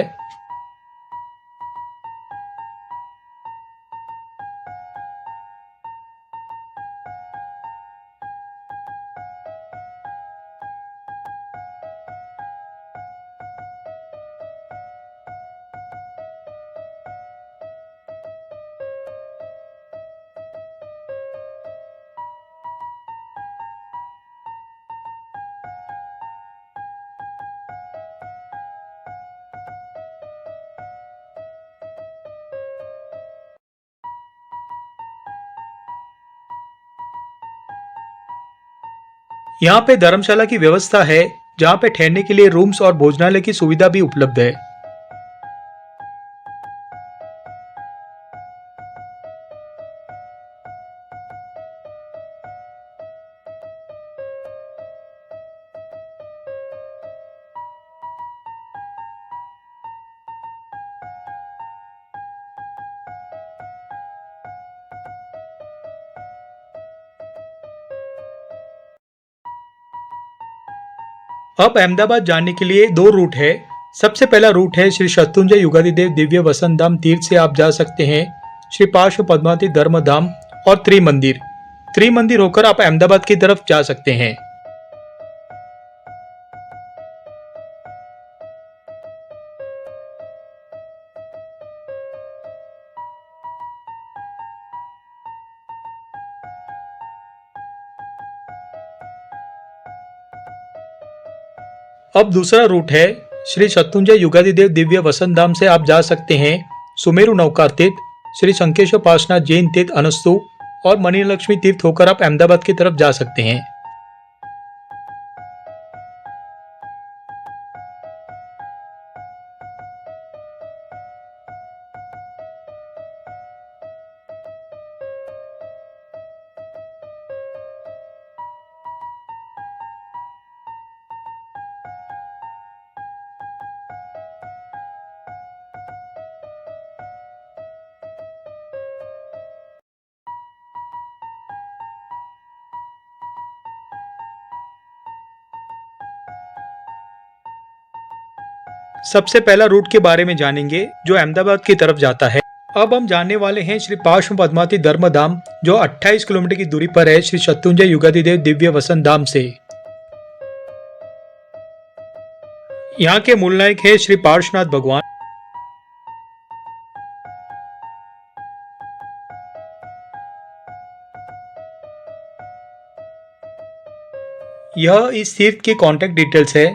यहाँ पे धर्मशाला की व्यवस्था है, जहाँ पे ठहरने के लिए रूम्स और भोजनालय की सुविधा भी उपलब्ध है। अब अहमदाबाद जाने के लिए दो रूट है। सबसे पहला रूट है श्री शत्रुंजय युगादिदेव दिव्य वसंत धाम तीर्थ से आप जा सकते हैं श्री पार्श्व पद्मावती धर्म धाम और त्रिमंदिर। त्रिमंदिर होकर आप अहमदाबाद की तरफ जा सकते हैं। अब दूसरा रूट है श्री शत्रुंजय युगादिदेव दिव्य वसंत धाम से आप जा सकते हैं सुमेरु नौकार तीर्थ, श्री शंकेश्वर पार्श्वनाथ जैन तीर्थ अनस्तु और मणिलक्ष्मी तीर्थ होकर आप अहमदाबाद की तरफ जा सकते हैं। सबसे पहला रूट के बारे में जानेंगे जो अहमदाबाद की तरफ जाता है। अब हम जानने वाले हैं श्री पार्श्व पद्मावती धर्म धाम, जो 28 किलोमीटर की दूरी पर है श्री शत्रुंजय युगादिदेव दिव्य वसंत धाम से। यहाँ के मूल नायक है श्री पार्श्वनाथ भगवान। यह इस तीर्थ की कॉन्टैक्ट डिटेल्स है।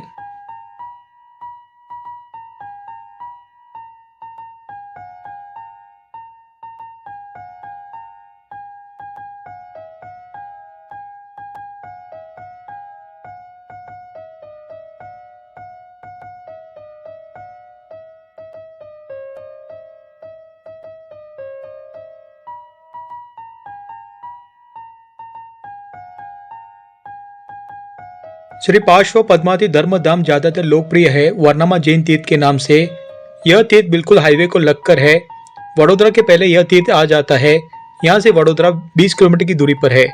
श्री पार्श्व पद्मावती धर्म धाम ज्यादातर लोकप्रिय है वर्नामा जैन तीर्थ के नाम से। यह तीर्थ बिल्कुल हाईवे को लगकर है, वडोदरा के पहले यह तीर्थ आ जाता है। यहाँ से वडोदरा 20 किलोमीटर की दूरी पर है।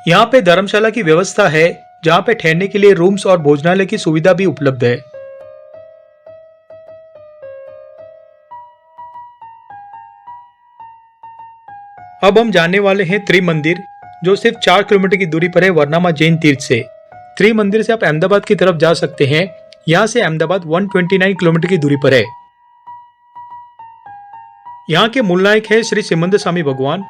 यहाँ पे धर्मशाला की व्यवस्था है, जहाँ पे ठहरने के लिए रूम्स और भोजनालय की सुविधा भी उपलब्ध है। अब हम जाने वाले हैं त्रिमंदिर, जो सिर्फ 4 किलोमीटर की दूरी पर है वरनामा जैन तीर्थ से। त्रिमंदिर से आप अहमदाबाद की तरफ जा सकते हैं। यहाँ से अहमदाबाद 129 किलोमीटर की दूरी पर है। यहाँ के मूल नायक है श्री सिमंद स्वामी भगवान।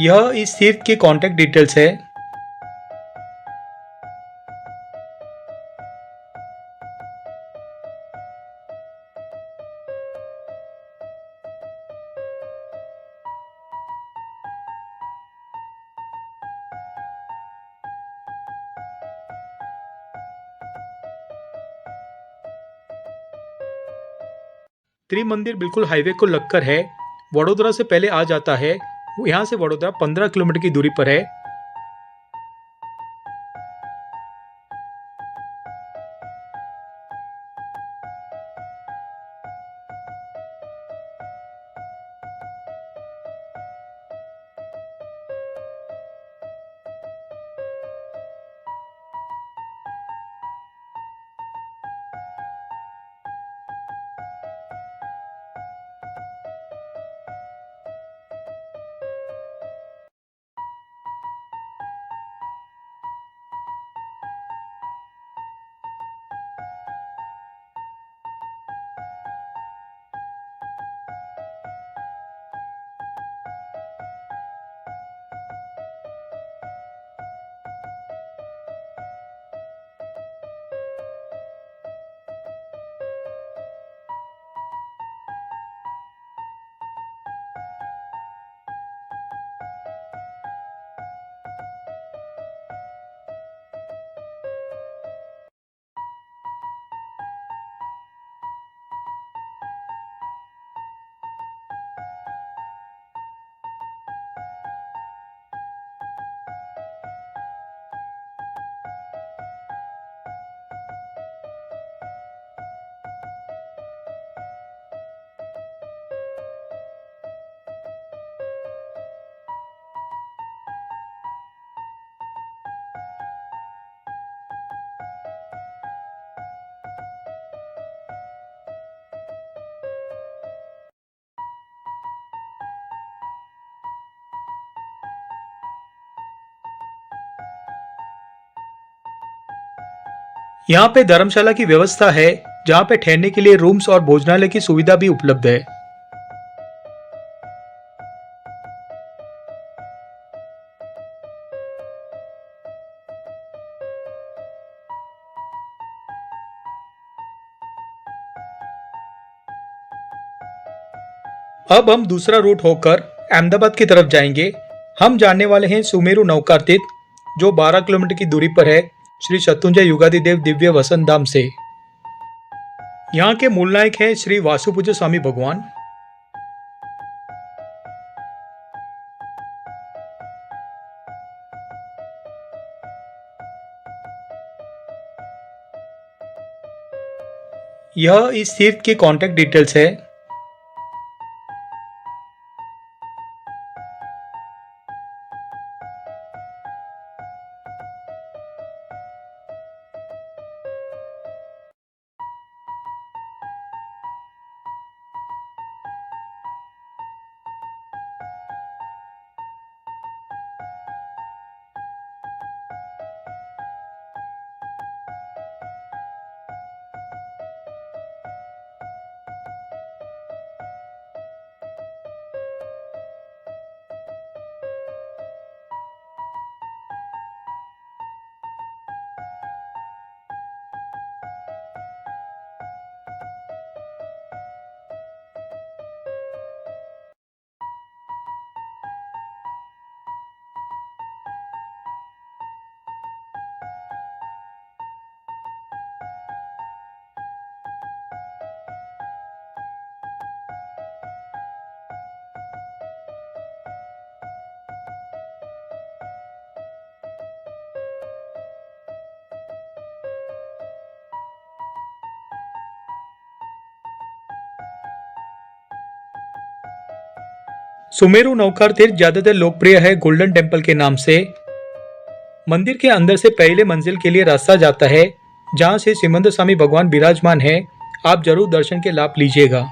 यह इस तीर्थ की कॉन्टैक्ट डिटेल्स है। त्रिमंदिर बिल्कुल हाईवे को लगकर है, वडोदरा से पहले आ जाता है। यहाँ से वडोदरा 15 किलोमीटर की दूरी पर है। यहाँ पे धर्मशाला की व्यवस्था है, जहाँ पे ठहरने के लिए रूम्स और भोजनालय की सुविधा भी उपलब्ध है। अब हम दूसरा रूट होकर अहमदाबाद की तरफ जाएंगे। हम जाने वाले हैं सुमेरु नौकातीर्थ, जो 12 किलोमीटर की दूरी पर है श्री शत्रुंजय युगादि देव दिव्य वसंत धाम से। यहाँ के मूल नायक है श्री वासुपूज्य स्वामी भगवान। यह इस तीर्थ की कॉन्टैक्ट डिटेल्स है। सुमेरु नौकार तीर्थ ज्यादातर लोकप्रिय है गोल्डन टेम्पल के नाम से। मंदिर के अंदर से पहले मंजिल के लिए रास्ता जाता है, जहां से सिमंद स्वामी भगवान विराजमान है। आप जरूर दर्शन के लाभ लीजिएगा।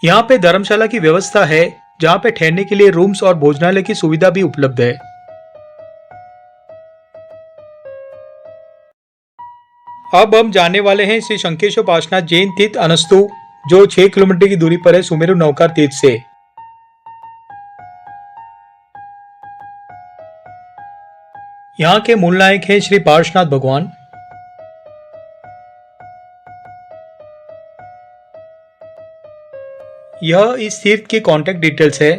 यहाँ पे धर्मशाला की व्यवस्था है, जहाँ पे ठहरने के लिए रूम्स और भोजनालय की सुविधा भी उपलब्ध है। अब हम जाने वाले हैं श्री शंकेश्वर पार्श्वनाथ जैन तीर्थ अनस्तु, जो 6 किलोमीटर की दूरी पर है सुमेरु नौकार तीर्थ से। यहाँ के मूल नायक है श्री पार्श्वनाथ भगवान। यह इस तीर्थ की कॉन्टैक्ट डिटेल्स है।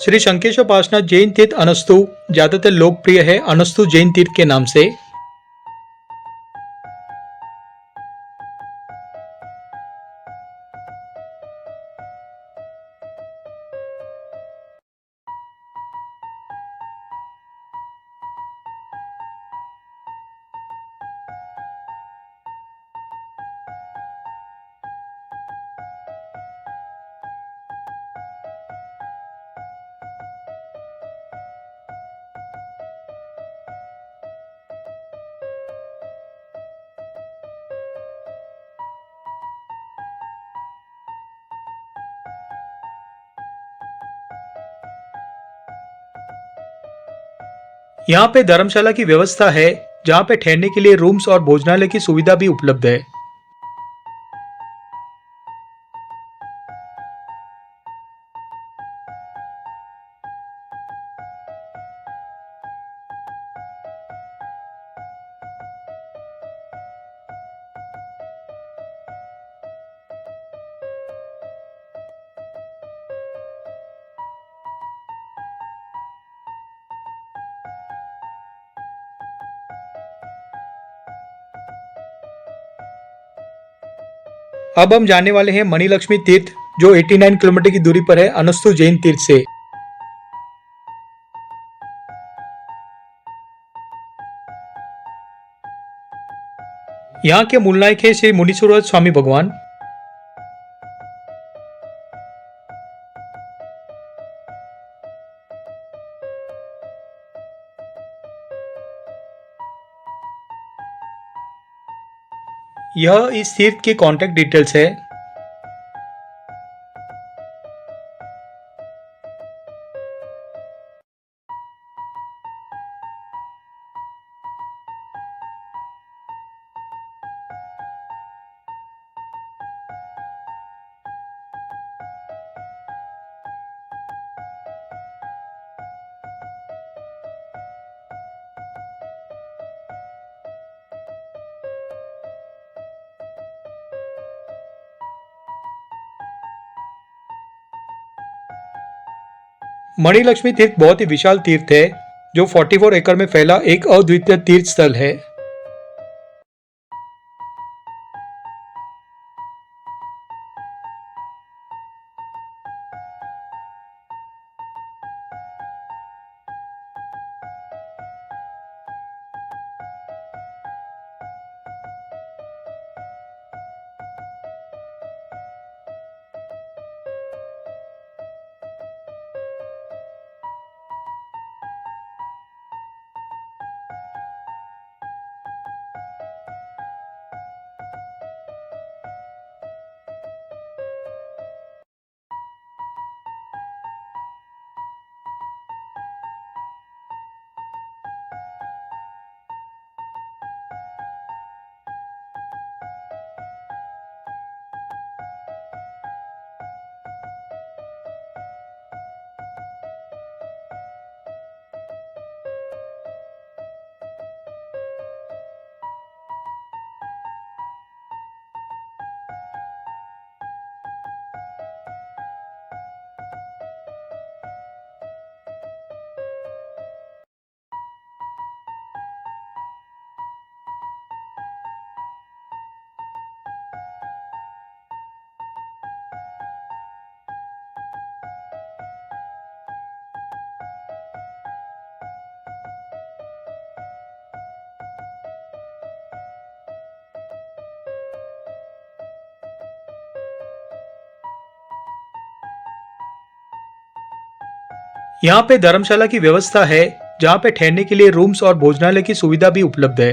श्री शंकेश्वर पार्श्वनाथ जैन तीर्थ अनस्तु ज्यादातर लोकप्रिय है अनस्तु जैन तीर्थ के नाम से। यहाँ पे धर्मशाला की व्यवस्था है, जहाँ पे ठहरने के लिए रूम्स और भोजनालय की सुविधा भी उपलब्ध है। अब हम जाने वाले हैं मणिलक्ष्मी तीर्थ, जो 89 किलोमीटर की दूरी पर है अनस्तु जैन तीर्थ से। यहाँ के मूल नायक है श्री मुनीश्वरनाथ स्वामी भगवान। यह इस तीर्थ के कॉन्टैक्ट डिटेल्स है। मणिलक्ष्मी तीर्थ बहुत ही विशाल तीर्थ है, जो 44 एकड़ में फैला एक अद्वितीय तीर्थ स्थल है। यहाँ पे धर्मशाला की व्यवस्था है, जहाँ पे ठहरने के लिए रूम्स और भोजनालय की सुविधा भी उपलब्ध है।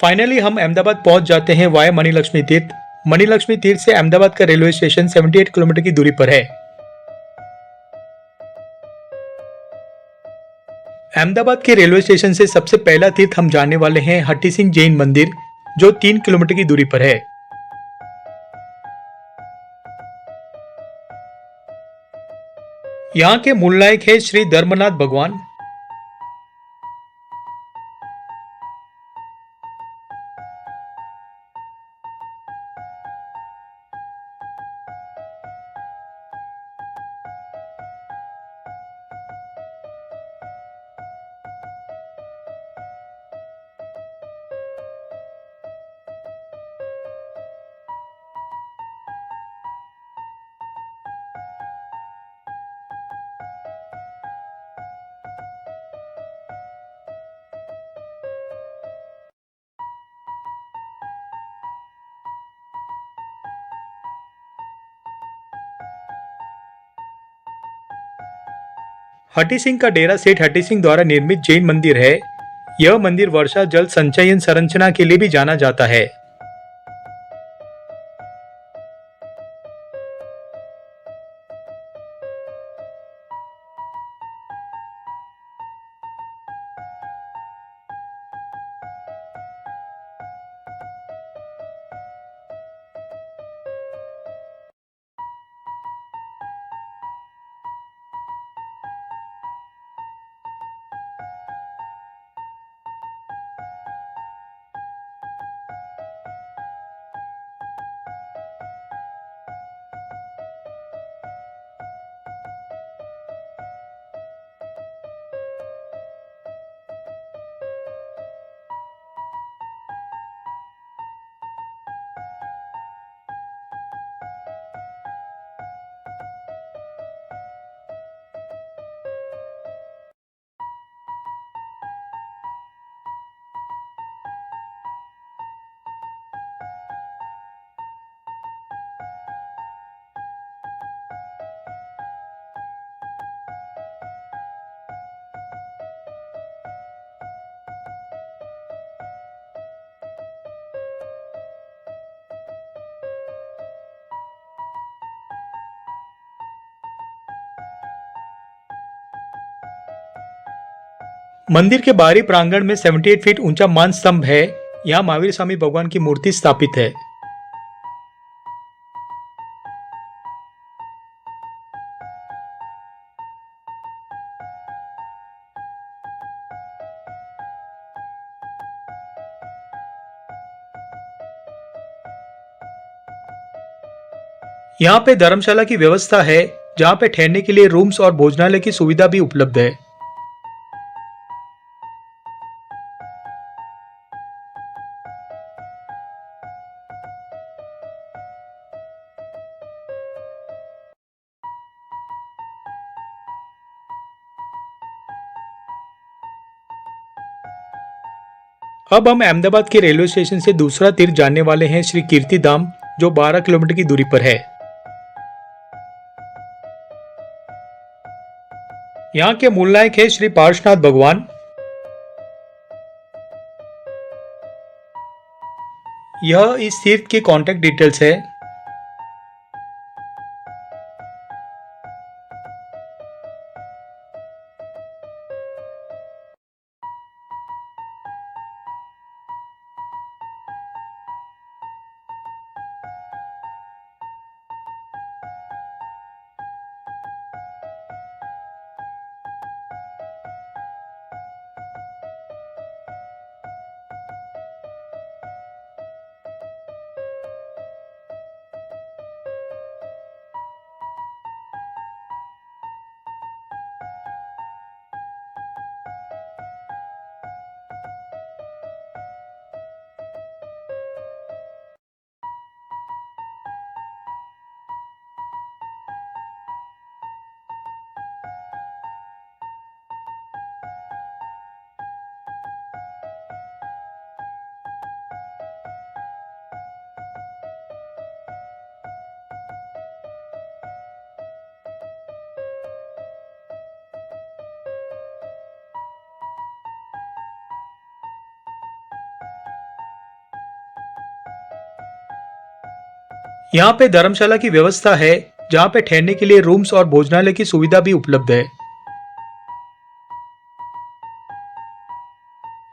फाइनली हम अहमदाबाद पहुंच जाते हैं वाया मणिलक्ष्मी तीर्थ। मणिलक्ष्मी तीर्थ से अहमदाबाद का रेलवे स्टेशन 78 किलोमीटर की दूरी पर है। अहमदाबाद के रेलवे स्टेशन से सबसे पहला तीर्थ हम जाने वाले हैं हट्टी सिंह जैन मंदिर, जो 3 किलोमीटर की दूरी पर है। यहाँ के मूल नायक है श्री धर्मनाथ भगवान। हट्टी सिंह का डेरा सेठ हट्टी सिंह द्वारा निर्मित जैन मंदिर है। यह मंदिर वर्षा जल संचयन संरचना के लिए भी जाना जाता है। मंदिर के बाहरी प्रांगण में 78 फीट ऊंचा मान स्तंभ है। यहाँ महावीर स्वामी भगवान की मूर्ति स्थापित है। यहाँ पे धर्मशाला की व्यवस्था है, जहाँ पे ठहरने के लिए रूम्स और भोजनालय की सुविधा भी उपलब्ध है। अब हम अहमदाबाद के रेलवे स्टेशन से दूसरा तीर्थ जानने वाले हैं, श्री कीर्ति धाम, जो 12 किलोमीटर की दूरी पर है। यहाँ के मूल नायक है श्री पार्श्वनाथ भगवान। यह इस तीर्थ की कॉन्टैक्ट डिटेल्स है। यहाँ पे धर्मशाला की व्यवस्था है, जहाँ पे ठहरने के लिए रूम्स और भोजनालय की सुविधा भी उपलब्ध है।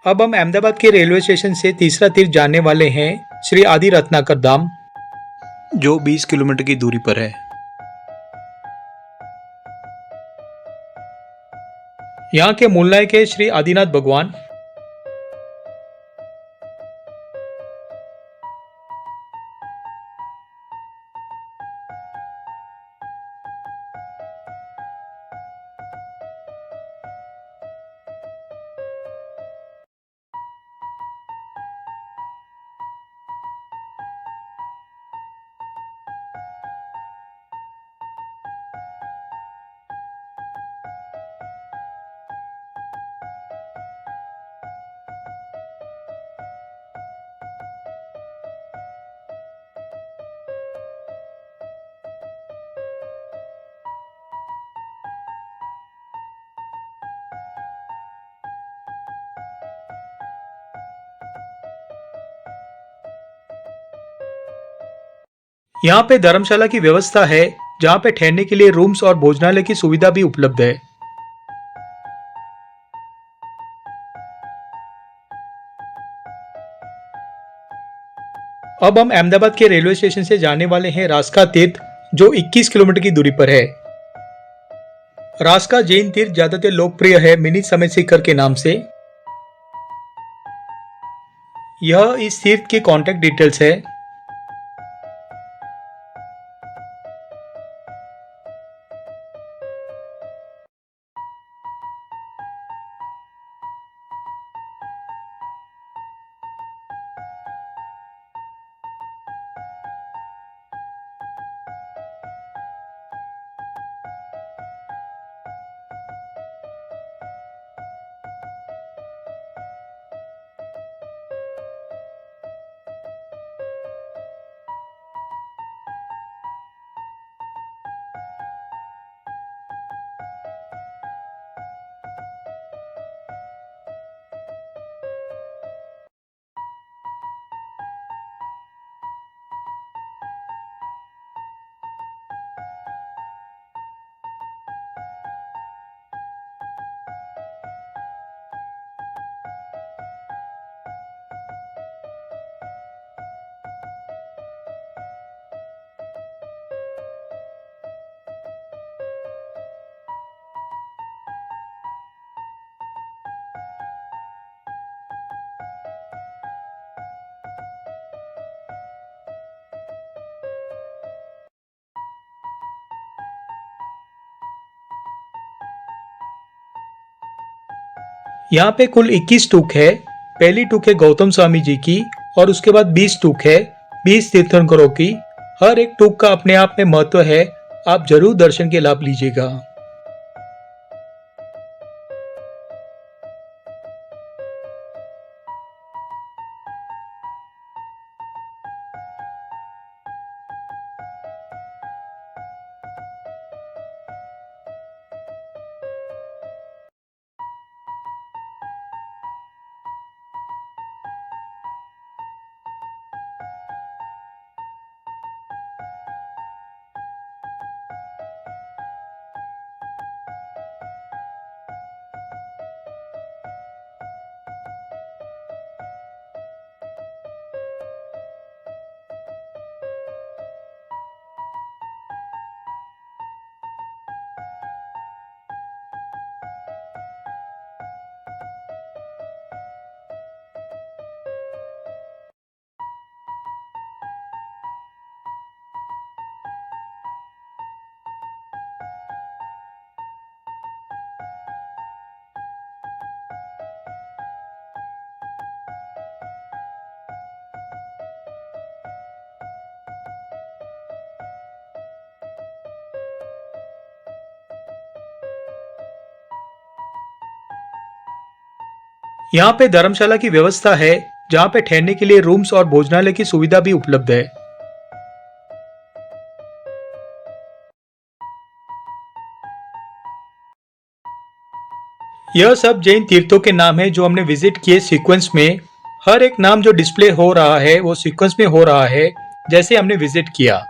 अब हम अहमदाबाद के रेलवे स्टेशन से तीसरा तीर्थ जानने वाले हैं, श्री आदि रत्नाकर धाम, जो 20 किलोमीटर की दूरी पर है। यहाँ के मूल नायक है श्री आदिनाथ भगवान। यहाँ पे धर्मशाला की व्यवस्था है, जहाँ पे ठहरने के लिए रूम्स और भोजनालय की सुविधा भी उपलब्ध है। अब हम अहमदाबाद के रेलवे स्टेशन से जाने वाले हैं रास्का तीर्थ, जो 21 किलोमीटर की दूरी पर है। रास्का जैन तीर्थ ज्यादातर लोकप्रिय है मिनी समय सीकर के नाम से। यह इस तीर्थ की कॉन्टैक्ट डिटेल्स है। यहाँ पे कुल 21 टूक है। पहली टूक है गौतम स्वामी जी की और उसके बाद 20 टूक है 20 तीर्थंकरों की। हर एक टूक का अपने आप में महत्व है, आप जरूर दर्शन के लाभ लीजिएगा। यहाँ पे धर्मशाला की व्यवस्था है, जहाँ पे ठहरने के लिए रूम्स और भोजनालय की सुविधा भी उपलब्ध है। यह सब जैन तीर्थों के नाम है जो हमने विजिट किए सीक्वेंस में। हर एक नाम जो डिस्प्ले हो रहा है वो सीक्वेंस में हो रहा है, जैसे हमने विजिट किया।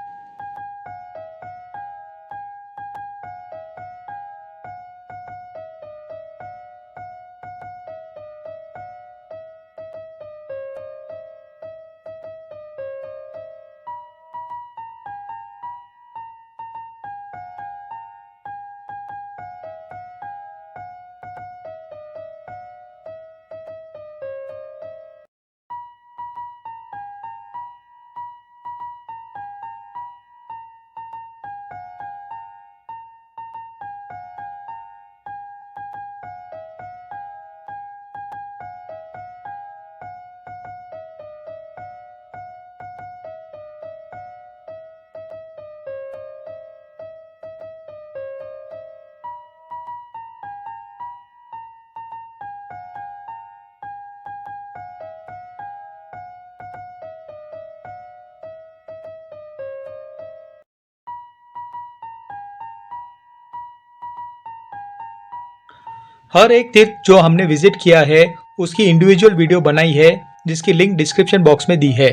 हर एक तीर्थ जो हमने विजिट किया है उसकी इंडिविजुअल वीडियो बनाई है, जिसकी लिंक डिस्क्रिप्शन बॉक्स में दी है।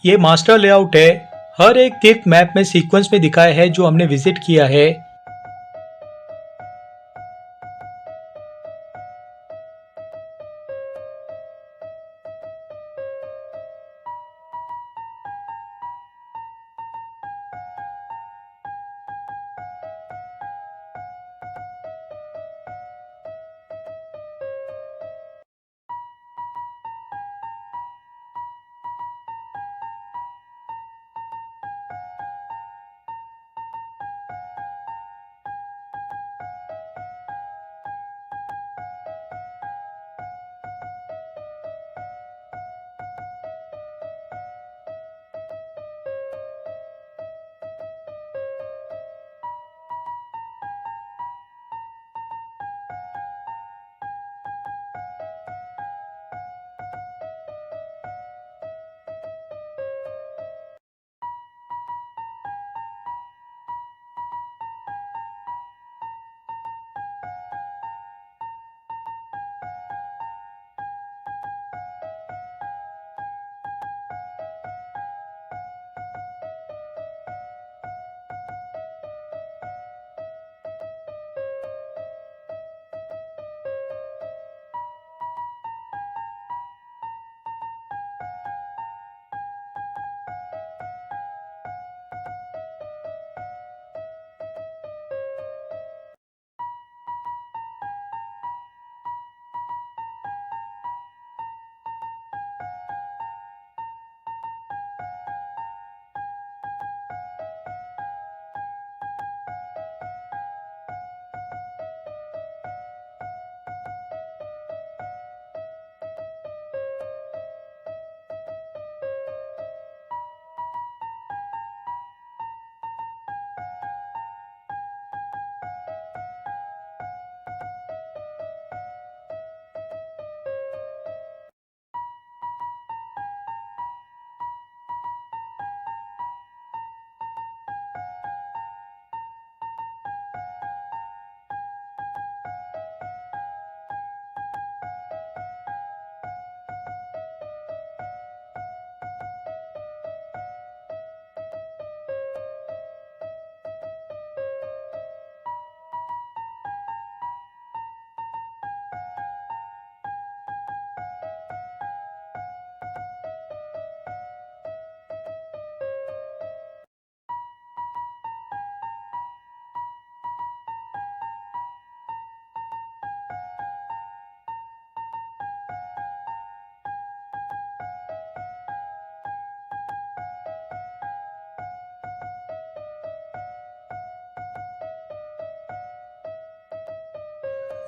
ये मास्टर लेआउट है। हर एक तीर्थ मैप में सीक्वेंस में दिखाया है जो हमने विजिट किया है।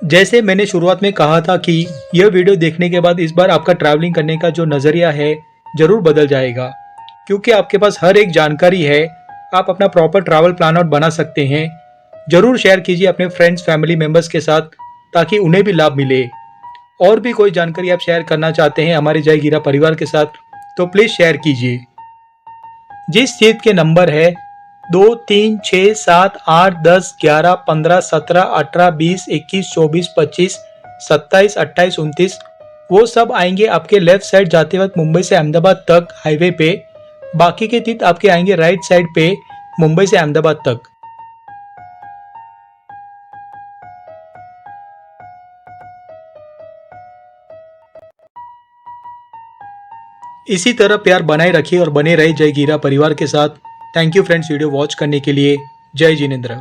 जैसे मैंने शुरुआत में कहा था कि यह वीडियो देखने के बाद इस बार आपका ट्रैवलिंग करने का जो नज़रिया है ज़रूर बदल जाएगा, क्योंकि आपके पास हर एक जानकारी है। आप अपना प्रॉपर ट्रैवल प्लान आउट बना सकते हैं। ज़रूर शेयर कीजिए अपने फ्रेंड्स फैमिली मेम्बर्स के साथ, ताकि उन्हें भी लाभ मिले। और भी कोई जानकारी आप शेयर करना चाहते हैं हमारे जय गिरा परिवार के साथ, तो प्लीज़ शेयर कीजिए। जिस सीट के नंबर है 2, 3, 6, 7, 8, 10, 11, 15, 17, 18, 20, 21, 24, 25, 27, 28, 29, वो सब आएंगे आपके लेफ्ट साइड जाते वक्त मुंबई से अहमदाबाद तक हाईवे पे। बाकी के तीन आपके आएंगे राइट साइड पे मुंबई से अहमदाबाद तक। इसी तरह प्यार बनाए रखिए और बने रहे जय गिरा परिवार के साथ। Thank you friends video watch करने के लिए। जय जिनेंद्र।